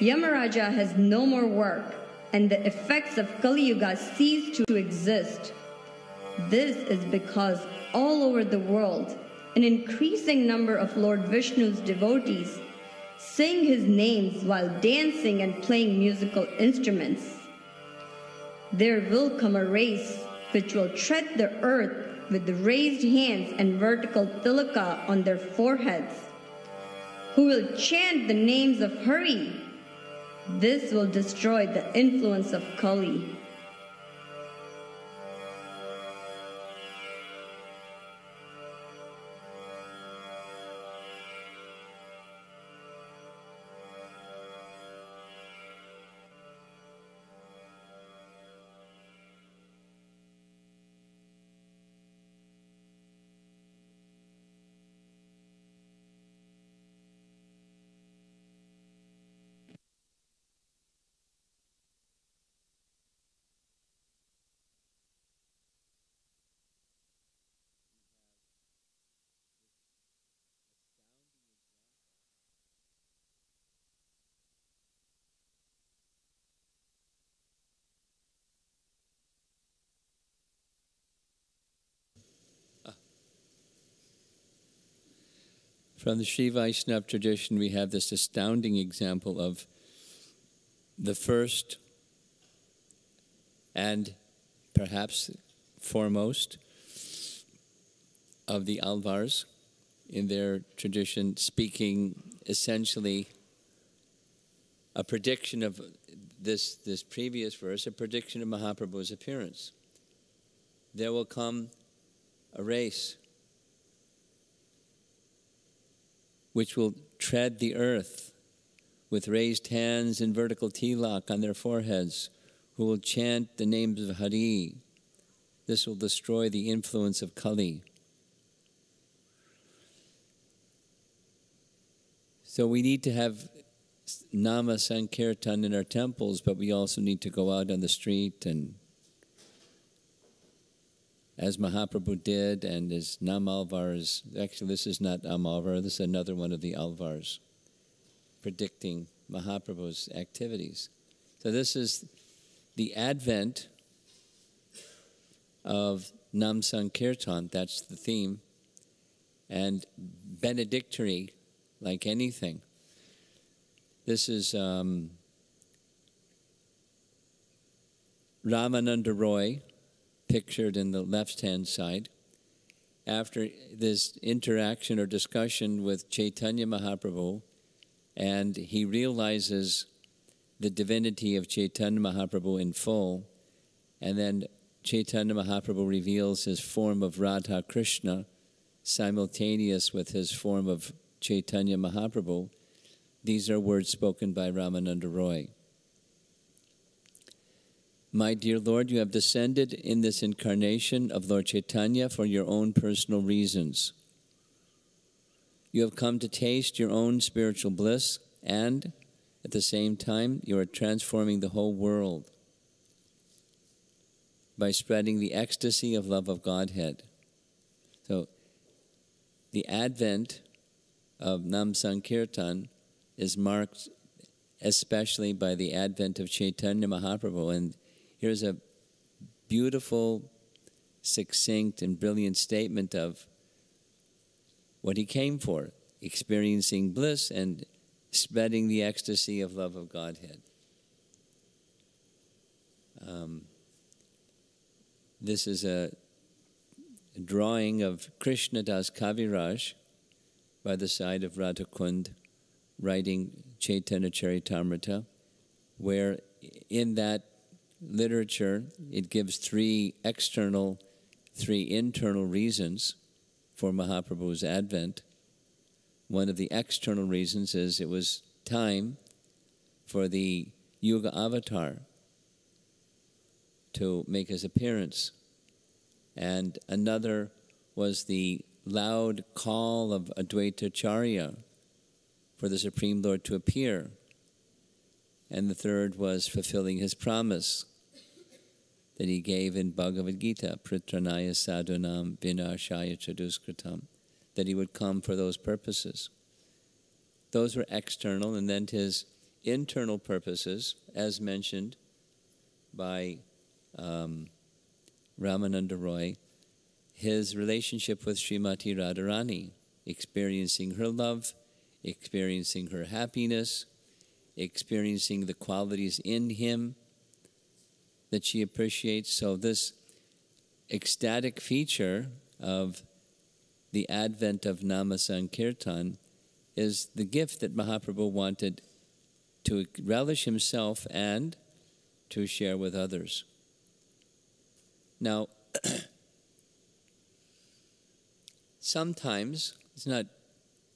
Yamaraja has no more work, and the effects of Kali Yuga cease to exist. This is because all over the world, an increasing number of Lord Vishnu's devotees sing his names while dancing and playing musical instruments. There will come a race which will tread the earth with raised hands and vertical tilaka on their foreheads, who will chant the names of Hari. This will destroy the influence of Kali. From the Sri Vaishnava tradition, we have this astounding example of the first and perhaps foremost of the Alvars in their tradition, speaking essentially a prediction of this previous verse, a prediction of Mahaprabhu's appearance. There will come a race which will tread the earth with raised hands and vertical tilak on their foreheads, who will chant the names of Hari. This will destroy the influence of Kali. So we need to have Nama Sankirtan in our temples, but we also need to go out on the street and, as Mahaprabhu did, and as Nam Alvars, actually this is not Nam Alvar, this is another one of the Alvars, predicting Mahaprabhu's activities. So this is the advent of Nam Sankirtan, that's the theme, and benedictory like anything. This is Ramananda Roy, pictured in the left-hand side, after this interaction or discussion with Chaitanya Mahaprabhu, and he realizes the divinity of Chaitanya Mahaprabhu in full, and then Chaitanya Mahaprabhu reveals his form of Radha Krishna, simultaneous with his form of Chaitanya Mahaprabhu. These are words spoken by Ramananda Roy. My dear Lord, you have descended in this incarnation of Lord Chaitanya for your own personal reasons. You have come to taste your own spiritual bliss, and at the same time, you are transforming the whole world by spreading the ecstasy of love of Godhead. So, the advent of Nam Sankirtan is marked especially by the advent of Chaitanya Mahaprabhu, and here's a beautiful, succinct, and brilliant statement of what he came for, experiencing bliss and spreading the ecstasy of love of Godhead. This is a drawing of Krishna Das Kaviraj by the side of Radhakund, writing Chaitanya Charitamrita, where in that literature it gives three internal reasons for Mahaprabhu's advent. One of the external reasons is it was time for the Yuga Avatar to make his appearance. And another was the loud call of Advaita Acharya for the Supreme Lord to appear. And the third was fulfilling his promise that he gave in Bhagavad Gita, Pritranaya Sadhunam Vinashaya Chaduskritam, that he would come for those purposes. Those were external, and then his internal purposes, as mentioned by Ramananda Roy, his relationship with Srimati Radharani, experiencing her love, experiencing her happiness, experiencing the qualities in him that she appreciates. So this ecstatic feature of the advent of Nama Sankirtan is the gift that Mahaprabhu wanted to relish himself and to share with others. Now, sometimes, it's not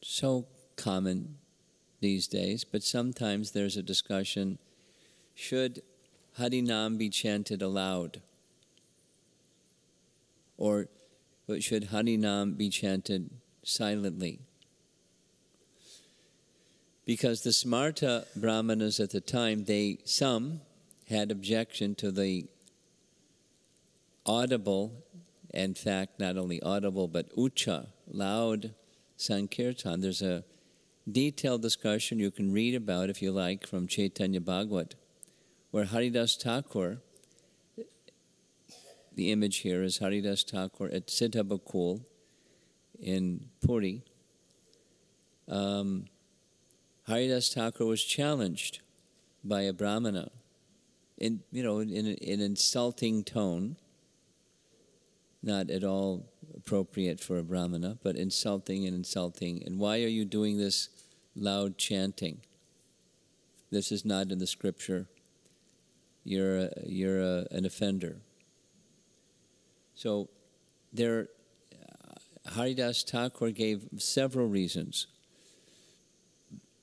so common these days, but sometimes there's a discussion, should Harinam be chanted aloud? Or should Harinam be chanted silently? Because the Smarta Brahmanas at the time, some had objection to the audible, in fact, not only audible, but ucha, loud Sankirtan. There's a detailed discussion you can read about, if you like, from Chaitanya Bhagavat, where Haridas Thakur, the image here is Haridas Thakur at Siddha Bakul in Puri. Haridas Thakur was challenged by a Brahmana in an insulting tone, not at all appropriate for a Brahmana, but insulting. And why are you doing this loud chanting? This is not in the scripture. You're an offender. So Haridas Thakur gave several reasons.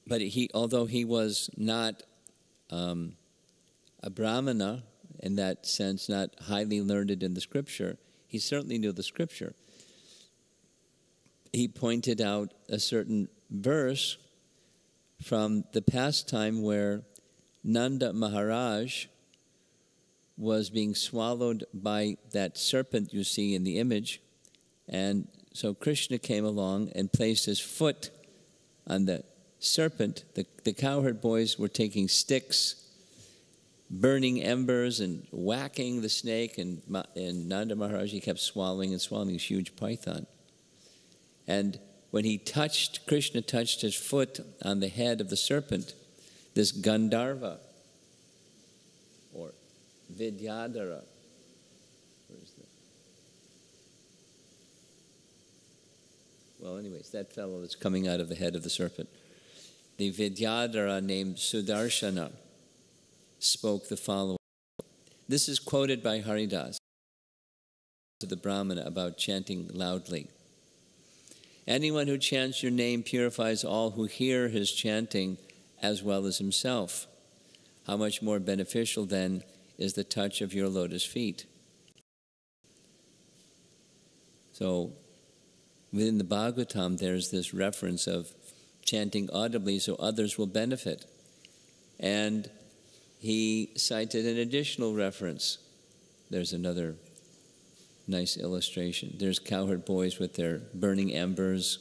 But although he was not a Brahmana in that sense, not highly learned in the scripture, he certainly knew the scripture. He pointed out a certain verse from the past time where Nanda Maharaj was being swallowed by that serpent you see in the image. And so Krishna came along and placed his foot on the serpent. The cowherd boys were taking sticks, burning embers and whacking the snake, and Nanda Maharaj, he kept swallowing and swallowing this huge python. And when Krishna touched his foot on the head of the serpent, this Gandharva, or Vidyadhara, where's that? Well, anyways, that fellow that's coming out of the head of the serpent, the Vidyadhara named Sudarshana, spoke the following. This is quoted by Haridas to the Brahmana about chanting loudly. Anyone who chants your name purifies all who hear his chanting as well as himself. How much more beneficial, then, is the touch of your lotus feet? So, within the Bhagavatam, there's this reference of chanting audibly so others will benefit. And he cited an additional reference. There's another nice illustration. There's cowherd boys with their burning embers,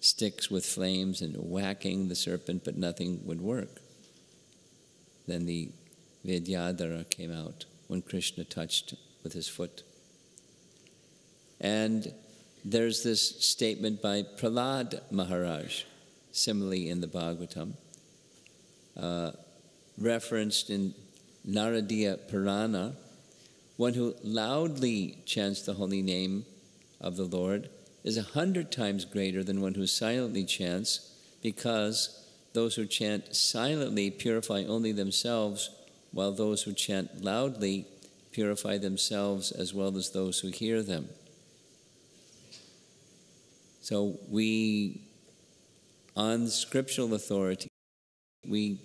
sticks with flames, and whacking the serpent, but nothing would work. Then the Vidyadhara came out when Krishna touched with his foot. And there's this statement by Prahlad Maharaj, similarly in the Bhagavatam, referenced in Naradiya Purana. One who loudly chants the holy name of the Lord is 100 times greater than one who silently chants, because those who chant silently purify only themselves, while those who chant loudly purify themselves as well as those who hear them. So on scriptural authority, we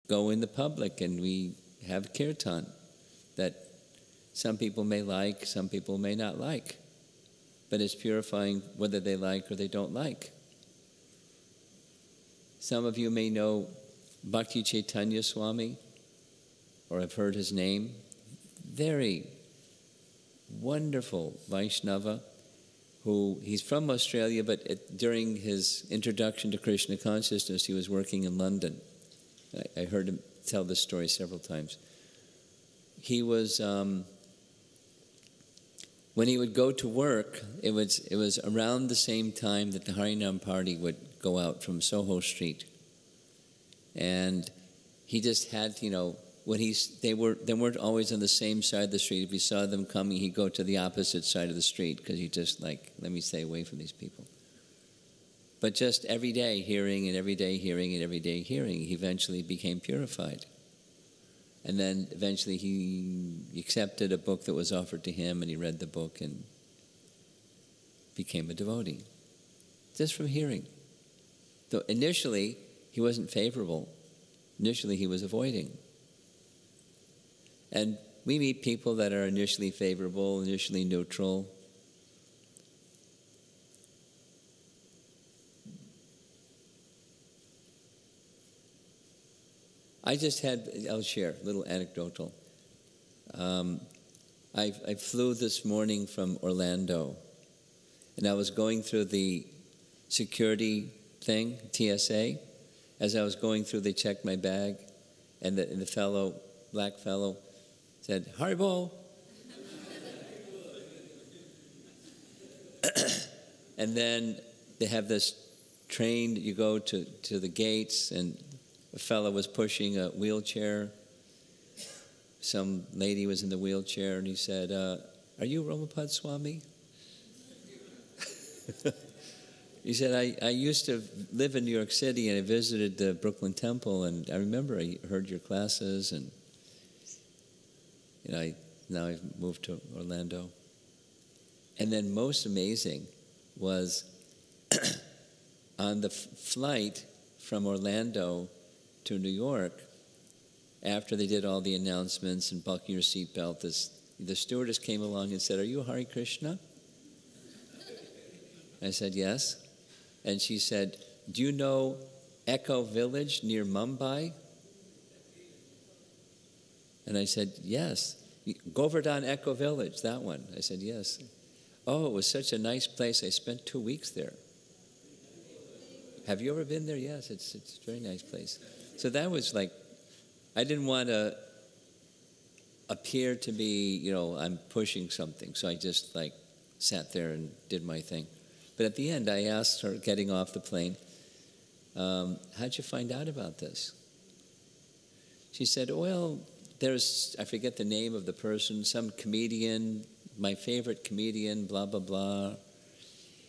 go in the public and we have kirtan that some people may like, some people may not like, but it's purifying whether they like or they don't like. Some of you may know Bhakti Chaitanya Swami, or I've heard his name. Very wonderful Vaishnava, who he's from Australia, but during his introduction to Krishna consciousness, he was working in London. I heard him tell this story several times. He was, when he would go to work, it was around the same time that the Harinam party would go out from Soho Street. And he just had, when they weren't always on the same side of the street. If he saw them coming, he'd go to the opposite side of the street because he just let me stay away from these people. But just every day hearing and every day hearing and every day hearing, he eventually became purified. And then eventually he accepted a book that was offered to him, and he read the book and became a devotee. Just from hearing. So initially, he wasn't favorable. Initially, he was avoiding. And we meet people that are initially favorable, initially neutral. I'll share a little anecdotal. I flew this morning from Orlando, and I was going through the security thing, TSA. As I was going through, they checked my bag, and the black fellow, said, "Haribol." And then they have this train, you go to the gates, and a fellow was pushing a wheelchair. Some lady was in the wheelchair, and he said, "Are you Romapada Swami?" He said, I used to live in New York City, and I visited the Brooklyn Temple, and I remember I heard your classes, and now I've moved to Orlando. And then most amazing was on the flight from Orlando to New York, after they did all the announcements and buckle your seatbelt, the stewardess came along and said, "Are you Hare Krishna?" I said, "Yes." And she said, "Do you know Echo Village near Mumbai?" And I said, "Yes." "Govardhan Echo Village, that one." I said, "Yes." "Oh, it was such a nice place. I spent 2 weeks there." "Have you ever been there?" "Yes, it's a very nice place." So that was I didn't want to appear to be, I'm pushing something. So I just sat there and did my thing. But at the end, I asked her, getting off the plane, "How'd you find out about this?" She said, "Well, there's, I forget the name of the person, some comedian, my favorite comedian, blah, blah, blah.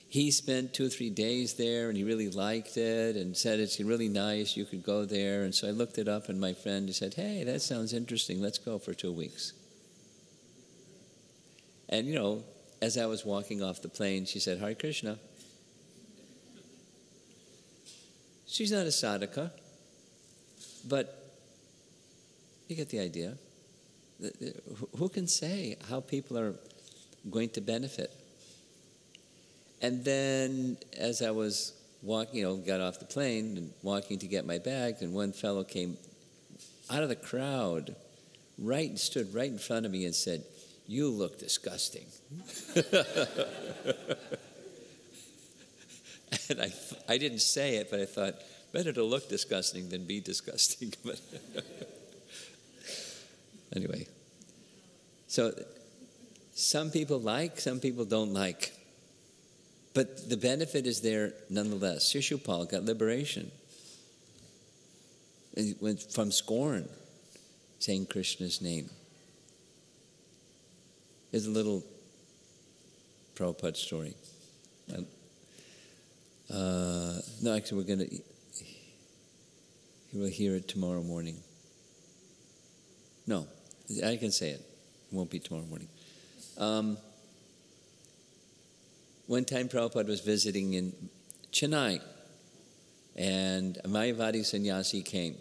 He spent 2 or 3 days there, and he really liked it and said it's really nice, you could go there." And so I looked it up, and my friend said, "Hey, that sounds interesting, let's go for 2 weeks." And, as I was walking off the plane, she said, "Hare Krishna." She's not a sadhaka, but you get the idea. Who can say how people are going to benefit? And then as I was walking, got off the plane and walking to get my bags, and one fellow came out of the crowd, stood right in front of me and said, "You look disgusting." And I didn't say it, but I thought, better to look disgusting than be disgusting. But anyway, so some people some people don't like. But the benefit is there nonetheless. Shishupal got liberation. He went from scorn, saying Krishna's name. Here's a little Prabhupada story. No, actually, you will hear it tomorrow morning. No, I can say it. It won't be tomorrow morning. One time Prabhupada was visiting in Chennai, and a Mayavadi sannyasi came.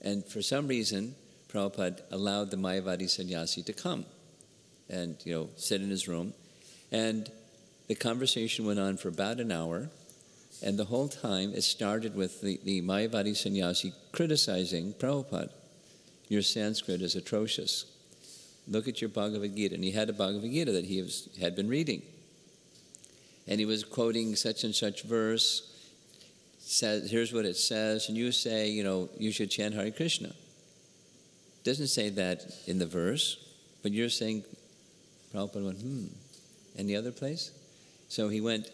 And for some reason, Prabhupada allowed the Mayavadi sannyasi to come and, sit in his room. And the conversation went on for about an hour, and the whole time it started with the Mayavadi sannyasi criticizing Prabhupada. your Sanskrit is atrocious. Look at your Bhagavad Gita. And he had a Bhagavad Gita that he had been reading. And he was quoting such and such verse, says, here's what it says, and you say, you should chant Hare Krishna. It doesn't say that in the verse, but you're saying, Prabhupada went, any other place? So he went,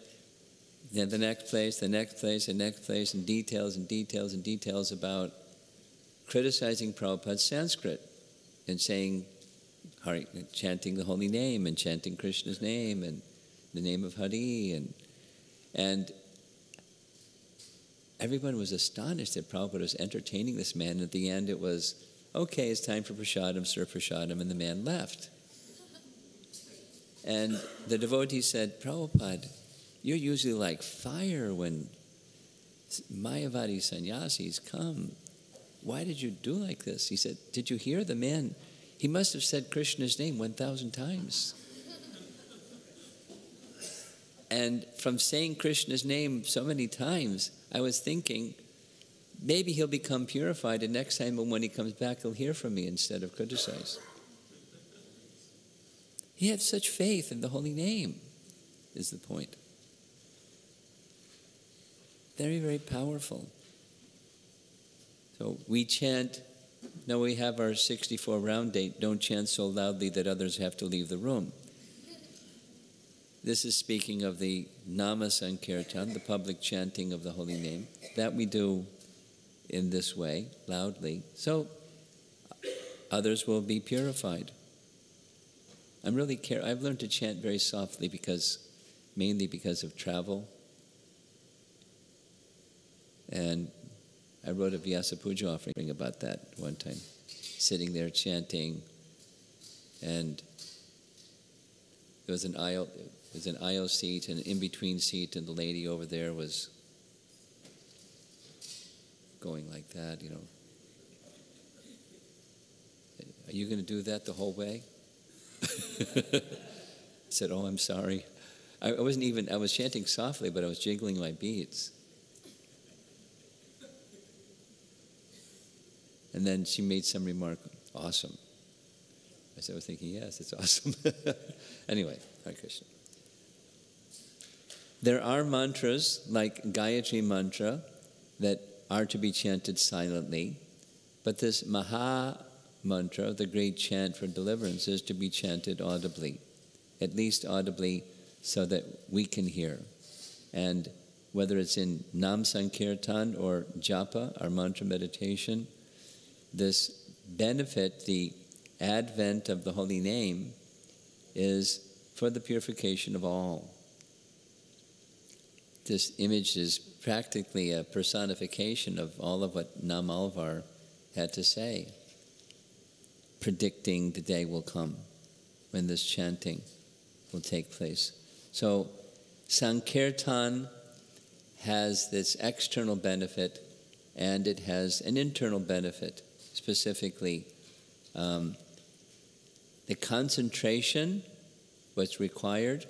then the next place, the next place, the next place, and details and details and details about criticizing Prabhupada's Sanskrit and saying, chanting the holy name and chanting Krishna's name and the name of Hari, and everyone was astonished that Prabhupada was entertaining this man. And at the end it was, okay, it's time for prasadam, serve prasadam, and the man left. And the devotee said, Prabhupada, you're usually like fire when Mayavadi sannyasis come. Why did you do like this? He said, did you hear the man? He must have said Krishna's name 1,000 times. And from saying Krishna's name so many times, I was thinking, maybe he'll become purified, and next time when he comes back, he'll hear from me instead of criticize. He had such faith in the holy name, is the point. Very, very powerful. So we chant, now we have our 64 round date, don't chant so loudly that others have to leave the room. This is speaking of the Nama Sankirtan, the public chanting of the holy name. That we do in this way, loudly, so others will be purified. I've learned to chant very softly mainly because of travel. And I wrote a Vyasa Puja offering about that one time, sitting there chanting, and there was an aisle seat and an in-between seat, and the lady over there was going like that, Are you going to do that the whole way? I said, oh, I'm sorry. I was chanting softly, but I was jiggling my beads. And then she made some remark, awesome. I was thinking, yes, it's awesome. Anyway, Hare Krishna. There are mantras like Gayatri mantra that are to be chanted silently, but this Maha mantra, the great chant for deliverance, is to be chanted audibly, at least audibly so that we can hear. And whether it's in Nam Sankirtan or Japa, our mantra meditation, this benefit, the advent of the holy name, is for the purification of all. This image is practically a personification of all of what Nam Alvar had to say, predicting the day will come when this chanting will take place. So Sankirtan has this external benefit, and it has an internal benefit. Specifically, the concentration, what's required,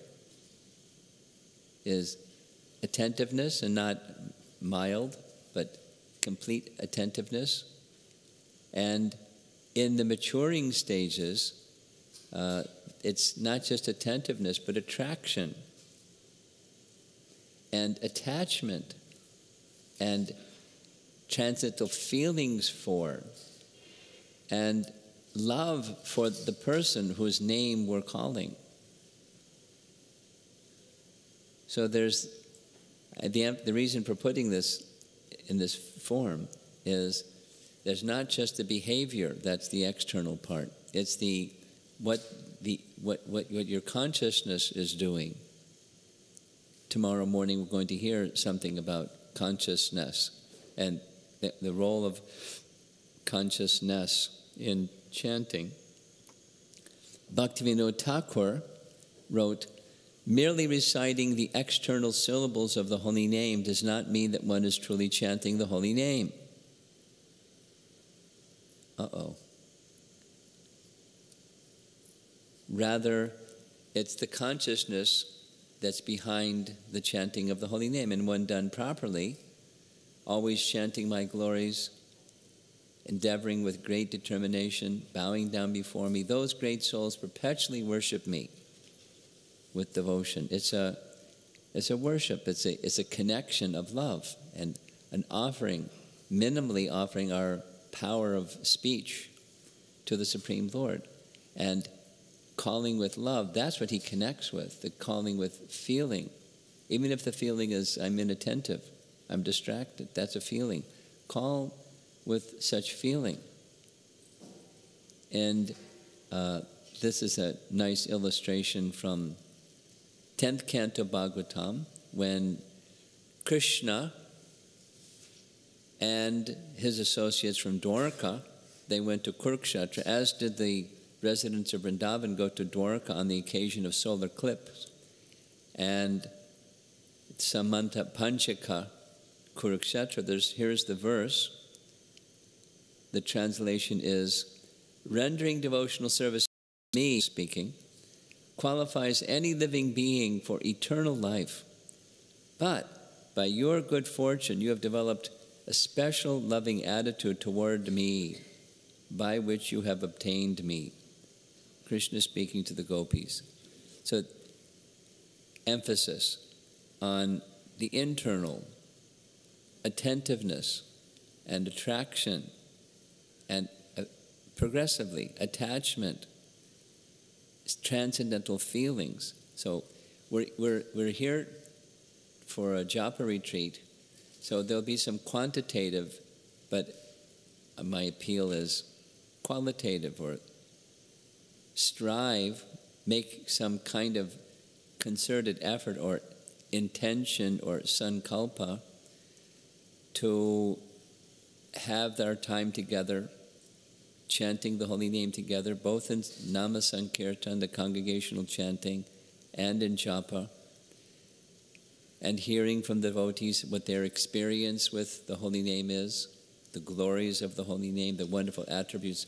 is attentiveness, and not mild, but complete attentiveness. And in the maturing stages, it's not just attentiveness, but attraction and attachment and transcendental feelings for and love for the person whose name we're calling. So there's the reason for putting this in this form is there's not just the behavior that's the external part. It's what your consciousness is doing. Tomorrow morning we're going to hear something about consciousness and the role of consciousness in chanting. Bhaktivinoda Thakur wrote, merely reciting the external syllables of the holy name does not mean that one is truly chanting the holy name. Rather, it's the consciousness that's behind the chanting of the holy name, and when done properly, always chanting my glories endeavoring with great determination, bowing down before me, those great souls perpetually worship me with devotion. It's a worship. It's a connection of love and an offering, minimally offering our power of speech to the Supreme Lord. And calling with love, that's what he connects with, the calling with feeling. Even if the feeling is, I'm inattentive, I'm distracted, that's a feeling. Call with such feeling. And this is a nice illustration from 10th Canto Bhagavatam, when Krishna and his associates from Dwarka, they went to Kurukshetra, as did the residents of Vrindavan go to Dwarka on the occasion of solar eclipse. And Samanta Panchaka Kurukshetra, here's the verse. The translation is, rendering devotional service to me, speaking, qualifies any living being for eternal life. But by your good fortune, you have developed a special loving attitude toward me, by which you have obtained me. Krishna speaking to the gopis. So, emphasis on the internal attentiveness and attraction and progressively attachment, transcendental feelings. So we're here for a Japa retreat, so there'll be some quantitative, but my appeal is qualitative, or strive, make some kind of concerted effort or intention or sankalpa to have our time together, chanting the holy name together, both in Nama Sankirtan, the congregational chanting, and in Japa, and hearing from the devotees what their experience with the holy name is, the glories of the holy name, the wonderful attributes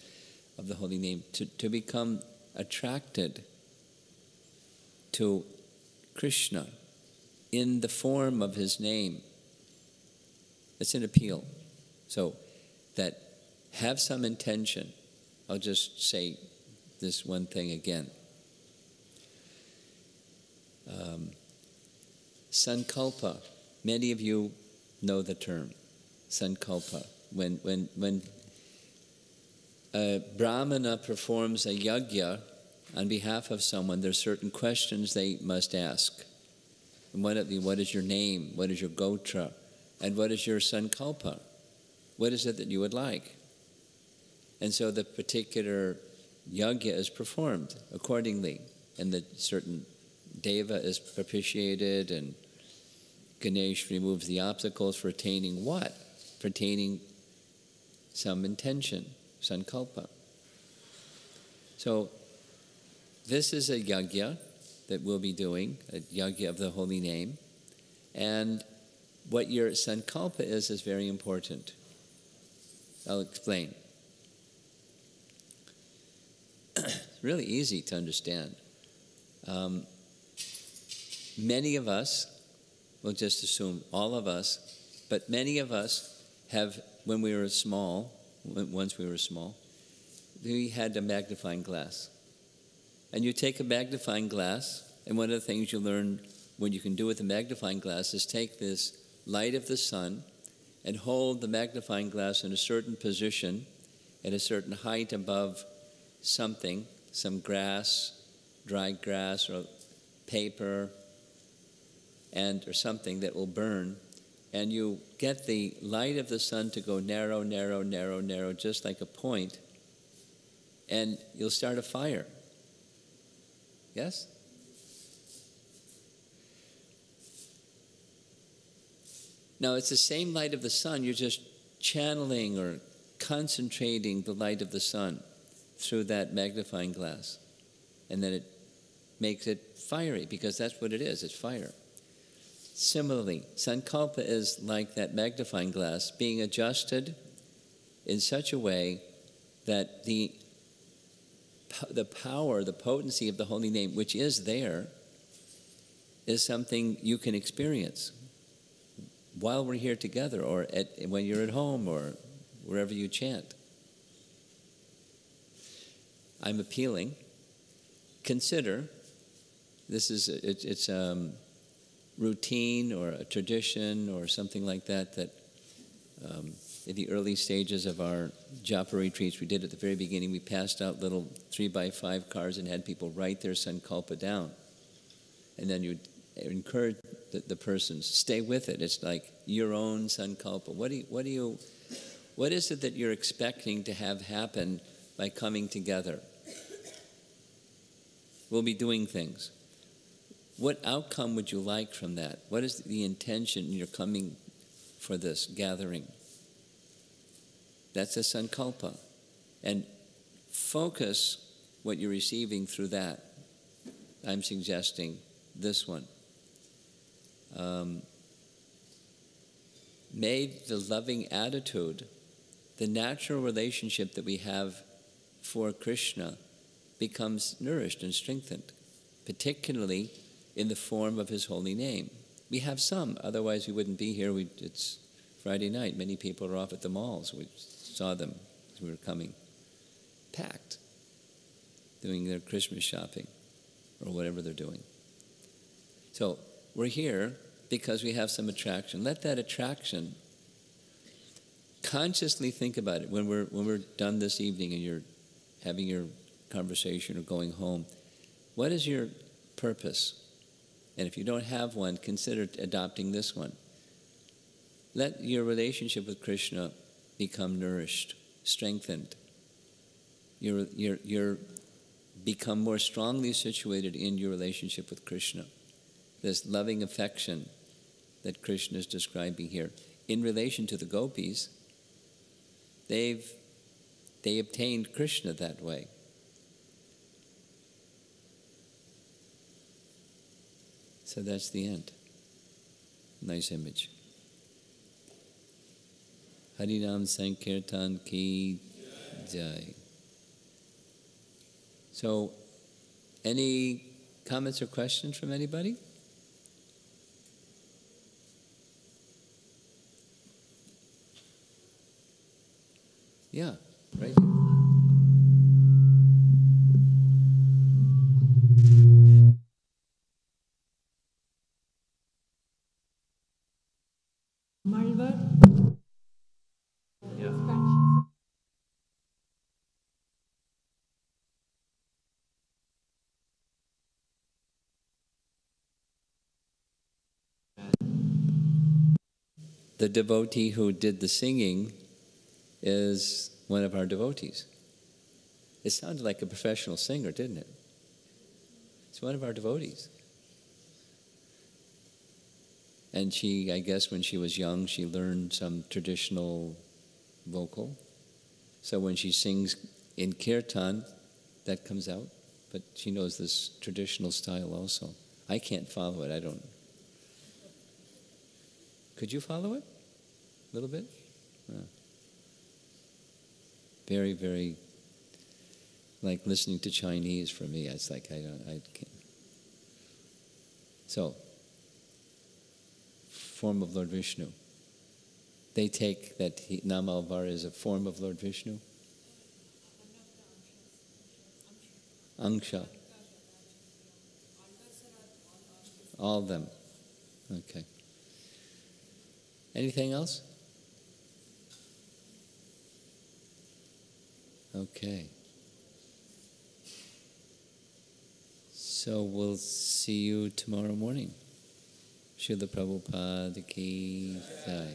of the holy name, to become attracted to Krishna in the form of his name. It's an appeal. So that have some intention. I'll just say this one thing again. Sankalpa. Many of you know the term, sankalpa. When a brahmana performs a yajna on behalf of someone, there are certain questions they must ask. And what is your name? What is your gotra? And what is your sankalpa? What is it that you would like? And so the particular yajna is performed accordingly, and the certain deva is propitiated, and Ganesh removes the obstacles for attaining what? For attaining some intention, sankalpa. So this is a yajna that we'll be doing, a yajna of the holy name, and what your sankalpa is very important. I'll explain. It's really easy to understand. Many of us, we'll just assume all of us, but many of us have, when we were small, once we were small, we had a magnifying glass. And you take a magnifying glass, and one of the things you learn what you can do with a magnifying glass is take this light of the sun and hold the magnifying glass in a certain position at a certain height above something, some grass, dry grass, or paper, or something that will burn, and you get the light of the sun to go narrow, narrow, narrow, narrow, just like a point, and you'll start a fire. Yes? Now, it's the same light of the sun, you're just channeling or concentrating the light of the sun through that magnifying glass. And then it makes it fiery, because that's what it is, it's fire. Similarly, sankalpa is like that magnifying glass being adjusted in such a way that the power, the potency of the holy name, which is there, is something you can experience while we're here together, or when you're at home, or wherever you chant. I'm appealing. Consider, it's routine or a tradition or something like that, that in the early stages of our Japa retreats, we did at the very beginning, we passed out little 3x5 cards and had people write their sankalpa down. And then you encourage the persons, stay with it. It's like your own sankalpa. What is it that you're expecting to have happen by coming together? We'll be doing things. What outcome would you like from that? What is the intention you're coming for this gathering? That's a sankalpa. And focus what you're receiving through that. I'm suggesting this one. May the loving attitude, the natural relationship that we have for Krishna, becomes nourished and strengthened, particularly in the form of His holy name. We have some, otherwise we wouldn't be here. It's Friday night. Many people are off at the malls. We saw them as we were coming, packed, doing their Christmas shopping or whatever they're doing. So we're here because we have some attraction. Let that attraction, consciously think about it when we're done this evening and you're having your conversation or going home. What is your purpose? And if you don't have one, consider adopting this one. Let your relationship with Krishna become nourished, strengthened. You're become more strongly situated in your relationship with Krishna. This loving affection that Krishna is describing here. In relation to the gopis, they obtained Krishna that way. So that's the end. Nice image. Harinam Sankirtan Ki Jai. So, any comments or questions from anybody? Yeah, right here. The devotee who did the singing is one of our devotees. It sounded like a professional singer, didn't it? It's one of our devotees. And she, I guess when she was young, she learned some traditional vocal. So when she sings in kirtan, that comes out. But she knows this traditional style also. I can't follow it, I don't. Could you follow it? A little bit? Very, very, like listening to Chinese for me. It's like I can't. So, form of Lord Vishnu. They take that Namalvar is a form of Lord Vishnu. Angsha. All of them. Okay. Anything else? Okay. So we'll see you tomorrow morning. Srila Prabhupada Ki Jai.